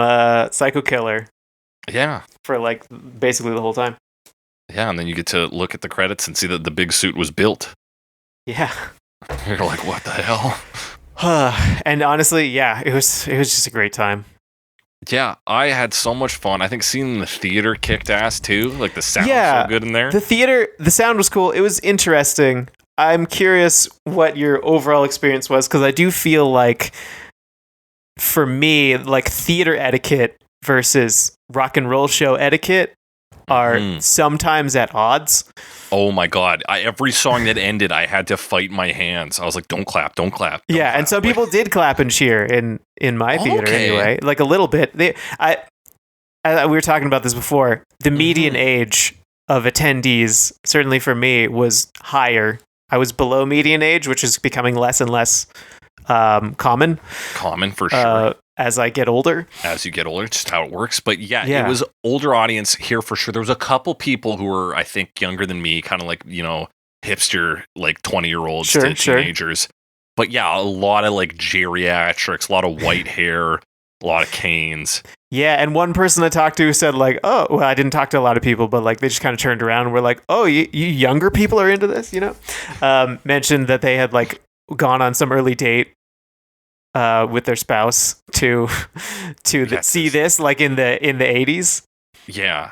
Speaker 3: Psycho Killer
Speaker 1: Yeah.
Speaker 3: for like basically the whole time.
Speaker 1: Yeah, and then you get to look at the credits and see that the big suit was built.
Speaker 3: Yeah.
Speaker 1: You're like, what the hell?
Speaker 3: And honestly, yeah, it was just a great time.
Speaker 1: Yeah, I had so much fun. I think seeing the theater kicked ass too. Like the sound was
Speaker 3: Yeah.
Speaker 1: so good in there.
Speaker 3: The sound was cool. It was interesting. I'm curious what your overall experience was, because I do feel like, for me, like theater etiquette versus rock and roll show etiquette are sometimes at odds.
Speaker 1: Oh my god! Every song that ended, I had to fight my hands. I was like, "Don't clap! Don't clap!" Don't
Speaker 3: Yeah,
Speaker 1: clap.
Speaker 3: and some people did clap and cheer in my theater
Speaker 1: Okay.
Speaker 3: anyway, like a little bit. We were talking about this before. The median age of attendees, certainly for me, was higher. I was below median age, which is becoming less and less common
Speaker 1: for sure.
Speaker 3: as I get older.
Speaker 1: As you get older, it's just how it works. But yeah,
Speaker 3: Yeah.
Speaker 1: it was older audience here for sure. There was a couple people who were, I think, younger than me, kind of like, hipster, like 20-year-olds
Speaker 3: Sure,
Speaker 1: to
Speaker 3: sure.
Speaker 1: teenagers. But yeah, a lot of like geriatrics, a lot of white hair, a lot of canes.
Speaker 3: Yeah, and one person I talked to said like, "Oh, well, I didn't talk to a lot of people, but like they just kind of turned around and were like, oh, you younger people are into this, you know?" Mentioned that they had like gone on some early date with their spouse to see this like in the 80s.
Speaker 1: Yeah,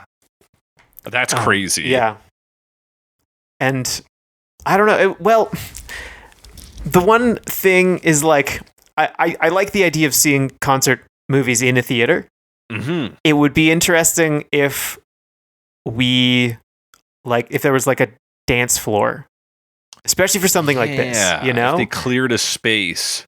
Speaker 1: that's crazy.
Speaker 3: Yeah, and I don't know. Well, the one thing is like I like the idea of seeing concert movies in a theater.
Speaker 1: Mm-hmm.
Speaker 3: It would be interesting if if there was like a dance floor, especially for something like this, you know?
Speaker 1: If they cleared a space.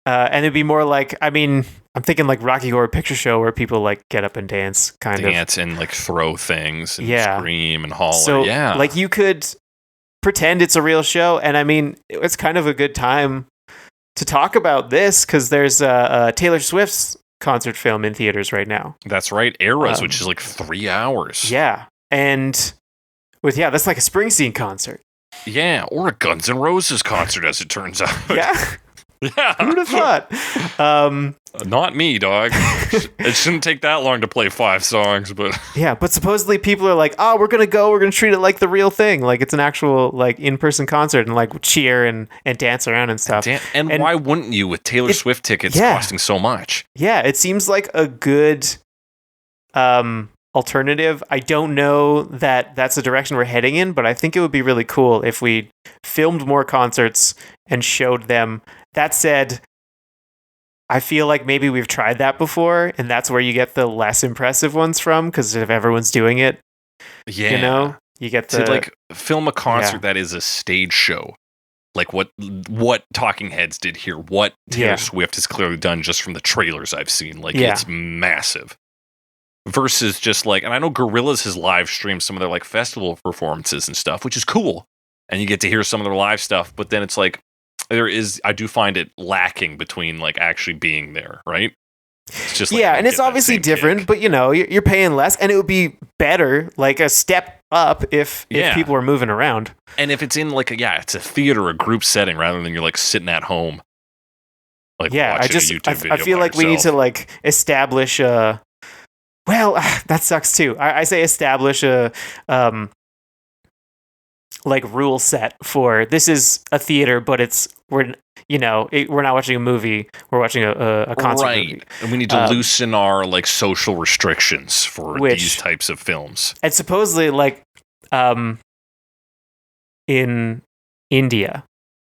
Speaker 3: And it'd be more like, I mean, I'm thinking like Rocky Horror Picture Show where people like get up and dance,
Speaker 1: Dance and like throw things and
Speaker 3: Yeah.
Speaker 1: scream and holler.
Speaker 3: So,
Speaker 1: yeah.
Speaker 3: like, you could pretend it's a real show, and I mean, it's kind of a good time to talk about this because there's a Taylor Swift's concert film in theaters right now.
Speaker 1: That's right. Eras, which is like 3 hours.
Speaker 3: Yeah, and that's like a Springsteen concert.
Speaker 1: Yeah, or a Guns N' Roses concert, as it turns out.
Speaker 3: Yeah,
Speaker 1: Yeah.
Speaker 3: who would have thought?
Speaker 1: Not me, dog. It shouldn't take that long to play 5 songs, but
Speaker 3: Yeah, but supposedly people are like, "Oh, we're gonna treat it like the real thing, like it's an actual like in-person concert, and like cheer and dance around and stuff."
Speaker 1: and why wouldn't you with Taylor Swift tickets costing so much?
Speaker 3: Yeah, it seems like a good alternative. I don't know that that's the direction we're heading in, but I think it would be really cool if we filmed more concerts and showed them. That said, I feel like maybe we've tried that before, and that's where you get the less impressive ones from, because if everyone's doing it,
Speaker 1: Yeah.
Speaker 3: you know, you get the
Speaker 1: To like film a concert that is a stage show. Like what Talking Heads did here, what Taylor
Speaker 3: Yeah.
Speaker 1: Swift has clearly done just from the trailers I've seen. Like
Speaker 3: Yeah.
Speaker 1: it's massive. Versus just like, and I know Gorillaz has live streamed some of their like festival performances and stuff, which is cool. And you get to hear some of their live stuff, but then it's like I do find it lacking between like actually being there, right? It's just like,
Speaker 3: yeah,
Speaker 1: I don't
Speaker 3: and it's
Speaker 1: get that
Speaker 3: obviously
Speaker 1: same
Speaker 3: different,
Speaker 1: kick.
Speaker 3: but you know, you're paying less, and it would be better, like a step up if
Speaker 1: Yeah.
Speaker 3: people were moving around.
Speaker 1: And if it's in like it's a theater, a group setting, rather than you're like sitting at home. Like
Speaker 3: Yeah,
Speaker 1: watching a YouTube video
Speaker 3: I feel
Speaker 1: by
Speaker 3: like we need to
Speaker 1: yourself.
Speaker 3: like establish a. Well, that sucks too. I say establish a like rule set for this is a theater, but we're not watching a movie. We're watching a concert
Speaker 1: right.
Speaker 3: movie.
Speaker 1: And we need to loosen our like social restrictions for
Speaker 3: Which-
Speaker 1: these types of films.
Speaker 3: And supposedly, like, in India,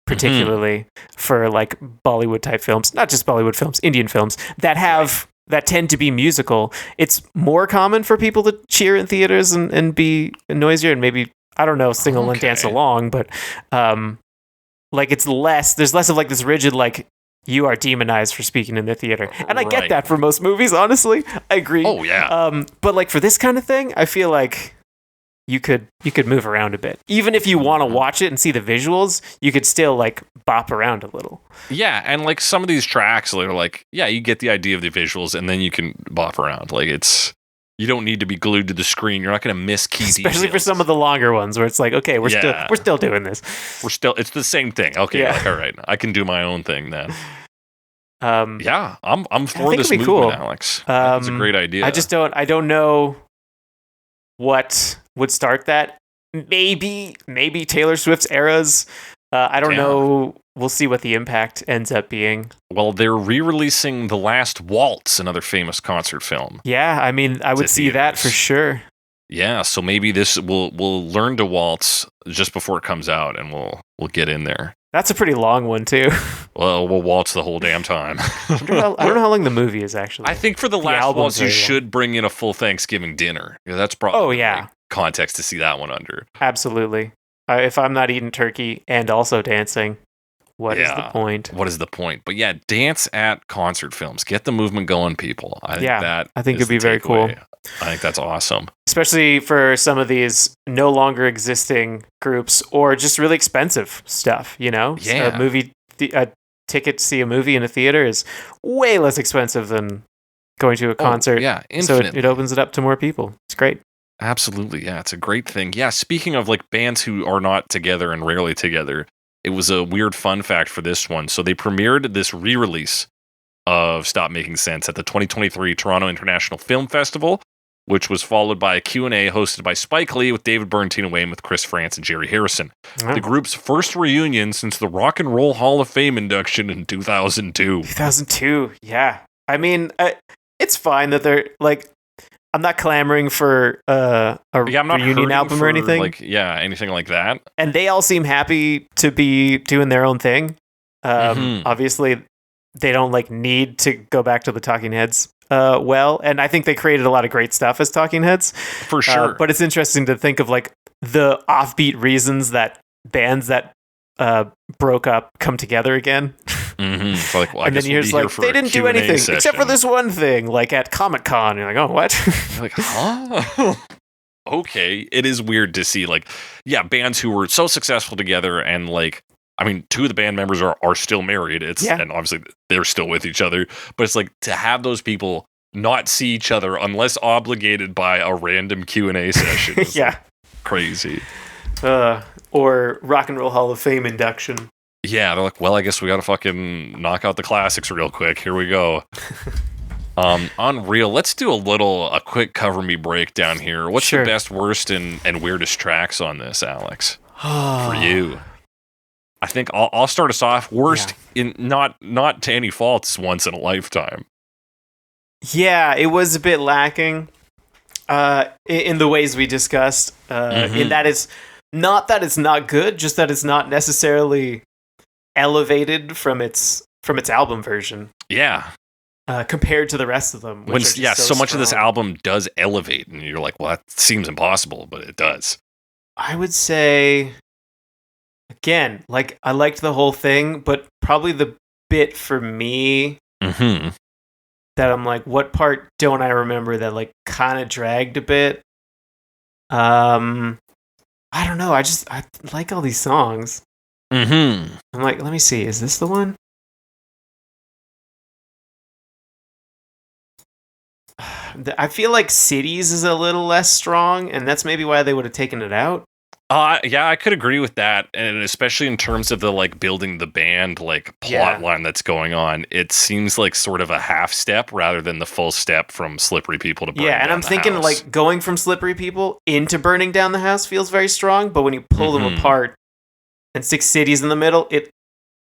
Speaker 3: particularly for like Bollywood type films, not just Bollywood films, Indian films that tend to be musical, it's more common for people to cheer in theaters and be noisier and maybe, I don't know, sing and dance
Speaker 1: Okay.
Speaker 3: along, but like there's less of like this rigid, like, you are demonized for speaking in the theater. And I get
Speaker 1: Right.
Speaker 3: that for most movies, honestly. I agree.
Speaker 1: Oh yeah.
Speaker 3: But like for this kind of thing, I feel like you could move around a bit. Even if you want to watch it and see the visuals, you could still like bop around a little.
Speaker 1: Yeah, and like some of these tracks are like, yeah, you get the idea of the visuals, and then you can bop around. Like you don't need to be glued to the screen. You're not going to miss key
Speaker 3: Especially
Speaker 1: details.
Speaker 3: for some of the longer ones where it's like, okay, we're still doing this.
Speaker 1: It's the same thing. Okay,
Speaker 3: Yeah.
Speaker 1: like, all right, I can do my own thing then.
Speaker 3: Um,
Speaker 1: Yeah, I'm for
Speaker 3: think
Speaker 1: this
Speaker 3: it'd be
Speaker 1: movement,
Speaker 3: cool.
Speaker 1: Alex. It's a great idea.
Speaker 3: I don't know what would start that. Maybe Taylor Swift's eras. I don't
Speaker 1: Yeah.
Speaker 3: know. We'll see what the impact ends up being.
Speaker 1: Well, they're re-releasing The Last Waltz, another famous concert film.
Speaker 3: Yeah, I mean, I would
Speaker 1: To
Speaker 3: see that for
Speaker 1: theaters.
Speaker 3: sure.
Speaker 1: Yeah, so maybe this we'll learn to waltz just before it comes out, and we'll get in there.
Speaker 3: That's a pretty long one too.
Speaker 1: Well, we'll waltz the whole damn time.
Speaker 3: I don't know how long the movie is actually.
Speaker 1: I think for the last
Speaker 3: album's
Speaker 1: waltz, you
Speaker 3: very long.
Speaker 1: should bring in a full Thanksgiving dinner. Yeah, that's probably
Speaker 3: Oh, yeah.
Speaker 1: like, context to see that one under.
Speaker 3: Absolutely. If I'm not eating turkey and also dancing, what is the
Speaker 1: Yeah.
Speaker 3: point?
Speaker 1: What is the point? But yeah, dance at concert films. Get the movement going, people. I think
Speaker 3: Yeah, I think
Speaker 1: is
Speaker 3: it'd be
Speaker 1: the
Speaker 3: very cool.
Speaker 1: takeaway. I think that's awesome.
Speaker 3: Especially for some of these no longer existing groups or just really expensive stuff, you know?
Speaker 1: Yeah.
Speaker 3: A ticket to see a movie in a theater is way less expensive than going to a concert.
Speaker 1: Oh, yeah,
Speaker 3: So
Speaker 1: infinitely.
Speaker 3: it opens it up to more people. It's great.
Speaker 1: Absolutely, yeah, it's a great thing. Yeah, speaking of like bands who are not together and rarely together, it was a weird fun fact for this one. So they premiered this re-release of Stop Making Sense at the 2023 Toronto International Film Festival, which was followed by a Q&A hosted by Spike Lee with David Byrne, Tina Wayne, with Chris France and Jerry Harrison. The group's first reunion since the Rock and Roll Hall of Fame induction in 2002.
Speaker 3: 2002. Yeah. I mean, it's fine that they're like, I'm not clamoring for a
Speaker 1: Yeah, I'm not
Speaker 3: reunion
Speaker 1: hurting
Speaker 3: album
Speaker 1: for,
Speaker 3: or anything.
Speaker 1: Like, yeah, anything like that.
Speaker 3: And they all seem happy to be doing their own thing.
Speaker 1: Mhm.
Speaker 3: Obviously, they don't like need to go back to the Talking Heads. And I think they created a lot of great stuff as Talking Heads.
Speaker 1: For sure.
Speaker 3: But it's interesting to think of like the offbeat reasons that bands that broke up come together again.
Speaker 1: So like, well, I
Speaker 3: And
Speaker 1: guess
Speaker 3: then you're
Speaker 1: we'll
Speaker 3: just
Speaker 1: be here
Speaker 3: like,
Speaker 1: for
Speaker 3: they
Speaker 1: a
Speaker 3: didn't do
Speaker 1: Q&A
Speaker 3: anything except for
Speaker 1: session.
Speaker 3: this one thing, like at Comic Con. You're like, oh, what?
Speaker 1: You're like, huh? Okay. It is weird to see, like, yeah, bands who were so successful together and, like, I mean, two of the band members are still married. And obviously they're still with each other. But it's like to have those people not see each other unless obligated by a random Q&A session. is,
Speaker 3: Yeah.
Speaker 1: like, crazy.
Speaker 3: Or Rock and Roll Hall of Fame induction.
Speaker 1: Yeah, they're like, well, I guess we gotta fucking knock out the classics real quick. Here we go. Unreal. Let's do a quick cover me breakdown here. What's
Speaker 3: Sure.
Speaker 1: the best, worst, and weirdest tracks on this, Alex? For you? I think I'll start us off. Worst, in not to any fault, it's Once in a Lifetime.
Speaker 3: Yeah, it was a bit lacking in the ways we discussed. In that it's not not good, just that it's not necessarily elevated from its album version
Speaker 1: Yeah.
Speaker 3: compared to the rest of them.
Speaker 1: When
Speaker 3: Which are
Speaker 1: yeah,
Speaker 3: just
Speaker 1: so much of this
Speaker 3: strong.
Speaker 1: album does elevate, and you're like, well, that seems impossible, but it does.
Speaker 3: I would say, again, like I liked the whole thing, but probably the bit for me
Speaker 1: Mm-hmm.
Speaker 3: that I'm like, what part don't I remember that like kind of dragged a bit? I don't know. I like all these songs.
Speaker 1: Mm-hmm.
Speaker 3: I'm like, let me see. Is this the one? I feel like Cities is a little less strong, and that's maybe why they would have taken it out.
Speaker 1: Yeah, I could agree with that, and especially in terms of the like building the band like plot
Speaker 3: Yeah.
Speaker 1: line that's going on. It seems like sort of a half step rather than the full step from Slippery People to Burning
Speaker 3: Yeah, and
Speaker 1: Down
Speaker 3: I'm
Speaker 1: the
Speaker 3: thinking
Speaker 1: House.
Speaker 3: like going from Slippery People into Burning Down the House feels very strong, but when you pull them
Speaker 1: Mhm.
Speaker 3: apart and stick Cities in the middle, it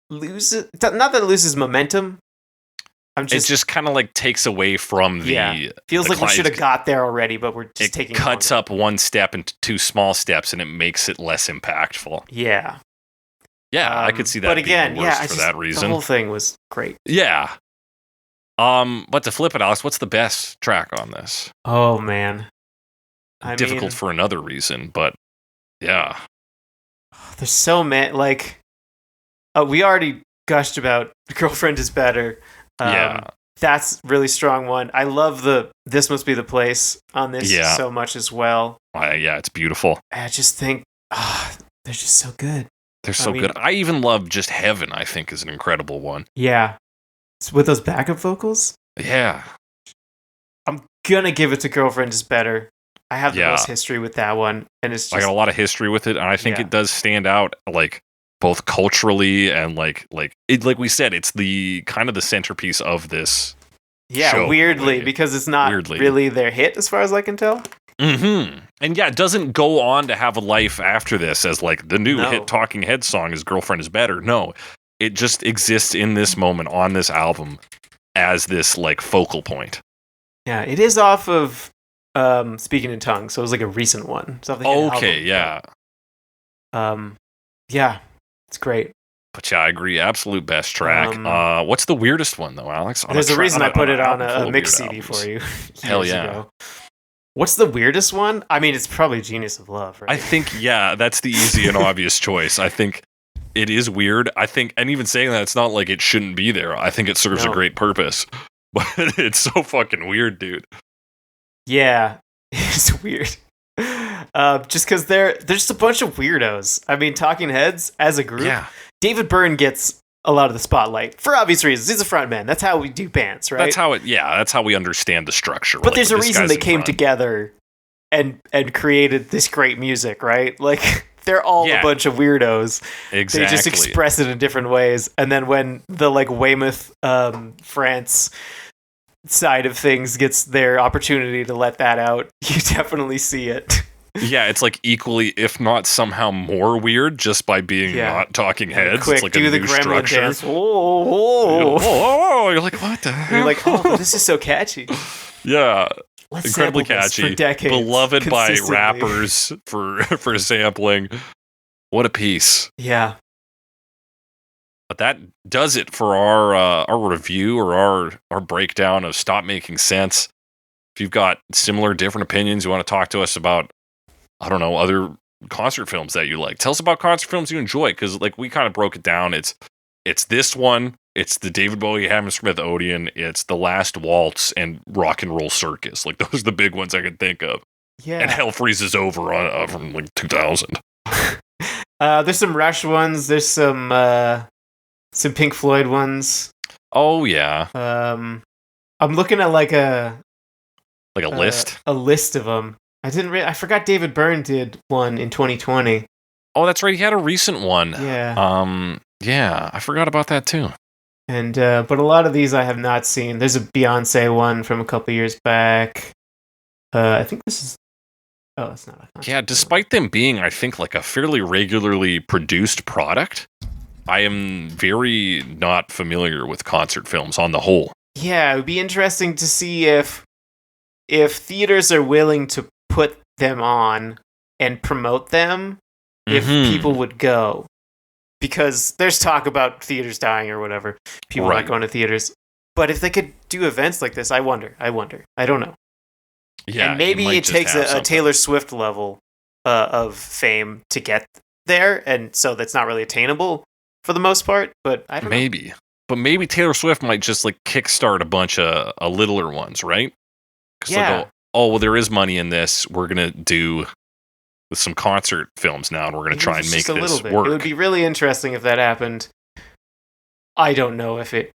Speaker 3: loses. Not that it loses momentum.
Speaker 1: it just kind of like takes away from the
Speaker 3: feels
Speaker 1: the
Speaker 3: like we should have
Speaker 1: client-
Speaker 3: got there already, but we're just
Speaker 1: it
Speaker 3: taking
Speaker 1: cuts
Speaker 3: longer.
Speaker 1: up one step into two small steps, and it makes it less impactful.
Speaker 3: Yeah,
Speaker 1: Yeah, I could see that.
Speaker 3: But
Speaker 1: being
Speaker 3: again,
Speaker 1: the worst
Speaker 3: yeah,
Speaker 1: for that reason.
Speaker 3: the whole thing was great.
Speaker 1: Yeah. But to flip it, Alex, what's the best track on this?
Speaker 3: Oh man, I
Speaker 1: Difficult
Speaker 3: mean,
Speaker 1: for another reason, but yeah.
Speaker 3: there's so many. Like, we already gushed about Girlfriend is Better.
Speaker 1: Yeah.
Speaker 3: That's really strong one. I love the This Must Be the Place on this
Speaker 1: Yeah.
Speaker 3: so much as well.
Speaker 1: Yeah, it's beautiful.
Speaker 3: I just think they're just so good.
Speaker 1: They're so
Speaker 3: mean-
Speaker 1: good. I even love just Heaven, I think, is an incredible one.
Speaker 3: Yeah. With those backup vocals,
Speaker 1: Yeah.
Speaker 3: I'm gonna give it to Girlfriend is Better. I have the
Speaker 1: Yeah.
Speaker 3: most history with that one, and it's just
Speaker 1: I got a lot of history with it, and I think
Speaker 3: Yeah.
Speaker 1: it does stand out, like, both culturally and like we said, it's the kind of the centerpiece of this. show,
Speaker 3: weirdly,
Speaker 1: really.
Speaker 3: because it's not
Speaker 1: Weirdly.
Speaker 3: really their hit as far as I can tell.
Speaker 1: Mm-hmm. And yeah, it doesn't go on to have a life after this as like the new
Speaker 3: No.
Speaker 1: hit Talking Heads song is Girlfriend is Better. No, it just exists in this moment on this album as this like focal point.
Speaker 3: Yeah, it is off of Speaking in Tongues, so it was like a recent one. It's off the hit
Speaker 1: Okay, yeah.
Speaker 3: album. Yeah, it's great.
Speaker 1: But yeah, I agree. Absolute best track. What's the weirdest one though, Alex?
Speaker 3: There's a reason I put it on
Speaker 1: album full
Speaker 3: a
Speaker 1: of
Speaker 3: mix
Speaker 1: weird
Speaker 3: CD
Speaker 1: albums.
Speaker 3: for you.
Speaker 1: Hell
Speaker 3: years
Speaker 1: yeah.
Speaker 3: ago. What's the weirdest one? I mean, it's probably Genius of Love, right?
Speaker 1: I think, yeah, that's the easy and obvious choice. I think it is weird. I think, and even saying that, it's not like it shouldn't be there. I think it serves a
Speaker 3: No.
Speaker 1: great purpose. But it's so fucking weird, dude.
Speaker 3: Yeah, it's weird. Just because they're just a bunch of weirdos. I mean, Talking Heads as a group,
Speaker 1: Yeah.
Speaker 3: David Byrne gets a lot of the spotlight for obvious reasons. He's a frontman. That's how we do bands, right?
Speaker 1: That's how we understand the structure.
Speaker 3: But
Speaker 1: Like,
Speaker 3: there's a
Speaker 1: this
Speaker 3: reason
Speaker 1: guy's
Speaker 3: they
Speaker 1: in
Speaker 3: came
Speaker 1: front.
Speaker 3: together and created this great music, right? Like they're all
Speaker 1: Yeah.
Speaker 3: a bunch of weirdos.
Speaker 1: Exactly.
Speaker 3: They just express it in different ways. And then when the like Weymouth, France side of things gets their opportunity to let that out, you definitely see it.
Speaker 1: Yeah, it's like equally, if not somehow more weird, just by being
Speaker 3: Yeah.
Speaker 1: not Talking Heads.
Speaker 3: Quick,
Speaker 1: it's like
Speaker 3: do
Speaker 1: a
Speaker 3: the
Speaker 1: new
Speaker 3: gremlin
Speaker 1: structure.
Speaker 3: dance. Whoa,
Speaker 1: Oh, you're like, what the hell?
Speaker 3: You're like, oh, this is so catchy.
Speaker 1: yeah,
Speaker 3: Let's
Speaker 1: incredibly
Speaker 3: sample this
Speaker 1: catchy,
Speaker 3: for decades,
Speaker 1: beloved by
Speaker 3: consistently.
Speaker 1: rappers for sampling. What a piece! But that does it for our review or our breakdown of Stop Making Sense. If you've got similar, different opinions, you want to talk to us about, I don't know, other concert films that you like. Tell us about concert films you enjoy, because like we kind of broke it down. It's this one. It's the David Bowie Hammersmith Odeon. It's The Last Waltz and Rock and Roll Circus. Like those are the big ones I could think of.
Speaker 3: Yeah.
Speaker 1: And Hell Freezes Over on from like 2000.
Speaker 3: There's some Rush ones. There's some Pink Floyd ones.
Speaker 1: Oh yeah,
Speaker 3: I'm looking at like a
Speaker 1: list.
Speaker 3: a list of them. I forgot David Byrne did one in 2020.
Speaker 1: Oh, that's right. He had a recent one.
Speaker 3: Yeah.
Speaker 1: Yeah, I forgot about that too.
Speaker 3: And but a lot of these I have not seen. There's a Beyonce one from a couple years back. I think this is. Oh, it's not.
Speaker 1: Yeah, despite them being, I think, like a fairly regularly produced product, I am very not familiar with concert films on the whole.
Speaker 3: Yeah, it would be interesting to see if theaters are willing to put them on and promote them, if
Speaker 1: Mhm.
Speaker 3: people would go. Because there's talk about theaters dying or whatever. People
Speaker 1: Right.
Speaker 3: not going to theaters. But if they could do events like this, I wonder. I don't know.
Speaker 1: Yeah,
Speaker 3: and maybe
Speaker 1: you might
Speaker 3: it
Speaker 1: just
Speaker 3: takes
Speaker 1: have
Speaker 3: a
Speaker 1: something.
Speaker 3: Taylor Swift level of fame to get there, and so that's not really attainable for the most part. But I don't know.
Speaker 1: Maybe. But maybe Taylor Swift might just like kickstart a bunch of littler ones, right? Because
Speaker 3: Yeah.
Speaker 1: they'll go, oh, well, there is money in this. We're going to do with some concert films now, and we're going to try and make
Speaker 3: Just a
Speaker 1: this
Speaker 3: little bit.
Speaker 1: work.
Speaker 3: It would be really interesting if that happened. I don't know if it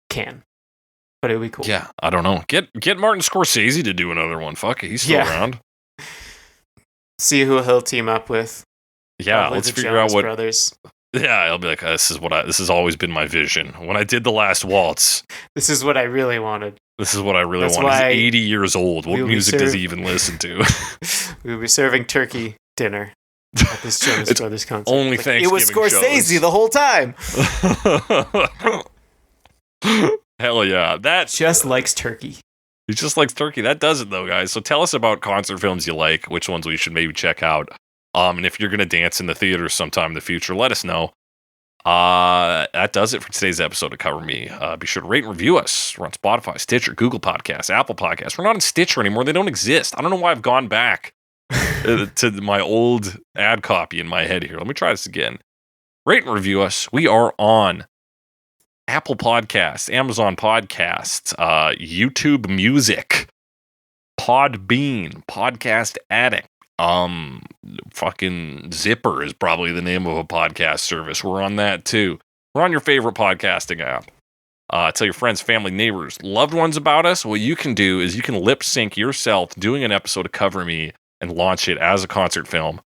Speaker 3: can, but it would be cool.
Speaker 1: Yeah, I don't know. Get Martin Scorsese to do another one. Fuck it, he's still
Speaker 3: Yeah.
Speaker 1: around.
Speaker 3: See who he'll team up with.
Speaker 1: Yeah,
Speaker 3: Probably
Speaker 1: let's
Speaker 3: the
Speaker 1: figure
Speaker 3: Jonas
Speaker 1: out what.
Speaker 3: Brothers.
Speaker 1: Yeah, I'll be like, this has always been my vision. When I did The Last Waltz,
Speaker 3: This is what I really wanted.
Speaker 1: this is what I really
Speaker 3: That's
Speaker 1: want. He's
Speaker 3: why
Speaker 1: 80 years old. What
Speaker 3: we'll be
Speaker 1: music does
Speaker 3: served-
Speaker 1: he even listen to?
Speaker 3: We'll be serving turkey dinner at this Jonas
Speaker 1: It's
Speaker 3: Brothers concert.
Speaker 1: only
Speaker 3: Like, it was
Speaker 1: Thanksgiving
Speaker 3: Scorsese
Speaker 1: shows.
Speaker 3: the whole time.
Speaker 1: Hell yeah. That
Speaker 3: Just likes turkey.
Speaker 1: he just likes turkey. That does it though, guys. So tell us about concert films you like, which ones we should maybe check out. And if you're gonna dance in the theater sometime in the future, let us know. That does it for today's episode of Cover Me. Be sure to rate and review us. We're on Spotify, Stitcher, Google Podcasts, Apple Podcasts. We're not on Stitcher anymore. They don't exist. I don't know why I've gone back to my old ad copy in my head here. Let me try this again. Rate and review us. We are on Apple Podcasts, Amazon Podcasts, YouTube Music, Podbean, Podcast Addict. Fucking Zipper is probably the name of a podcast service. We're on that too. We're on your favorite podcasting app. Tell your friends, family, neighbors, loved ones about us. What you can do is you can lip sync yourself doing an episode of Cover Me and launch it as a concert film.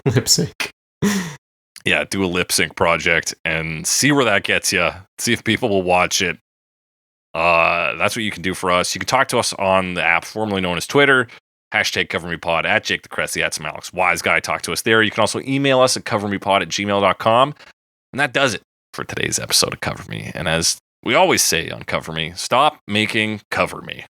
Speaker 3: Lip sync.
Speaker 1: Yeah, do a lip sync project and see where that gets you. See if people will watch it. That's what you can do for us. You can talk to us on the app formerly known as Twitter. Hashtag CoverMePod, at Jake the Cressy, at some Alex Wise Guy. Talk to us there. You can also email us at covermepod@gmail.com. And that does it for today's episode of Cover Me. And as we always say on Cover Me, stop making Cover Me.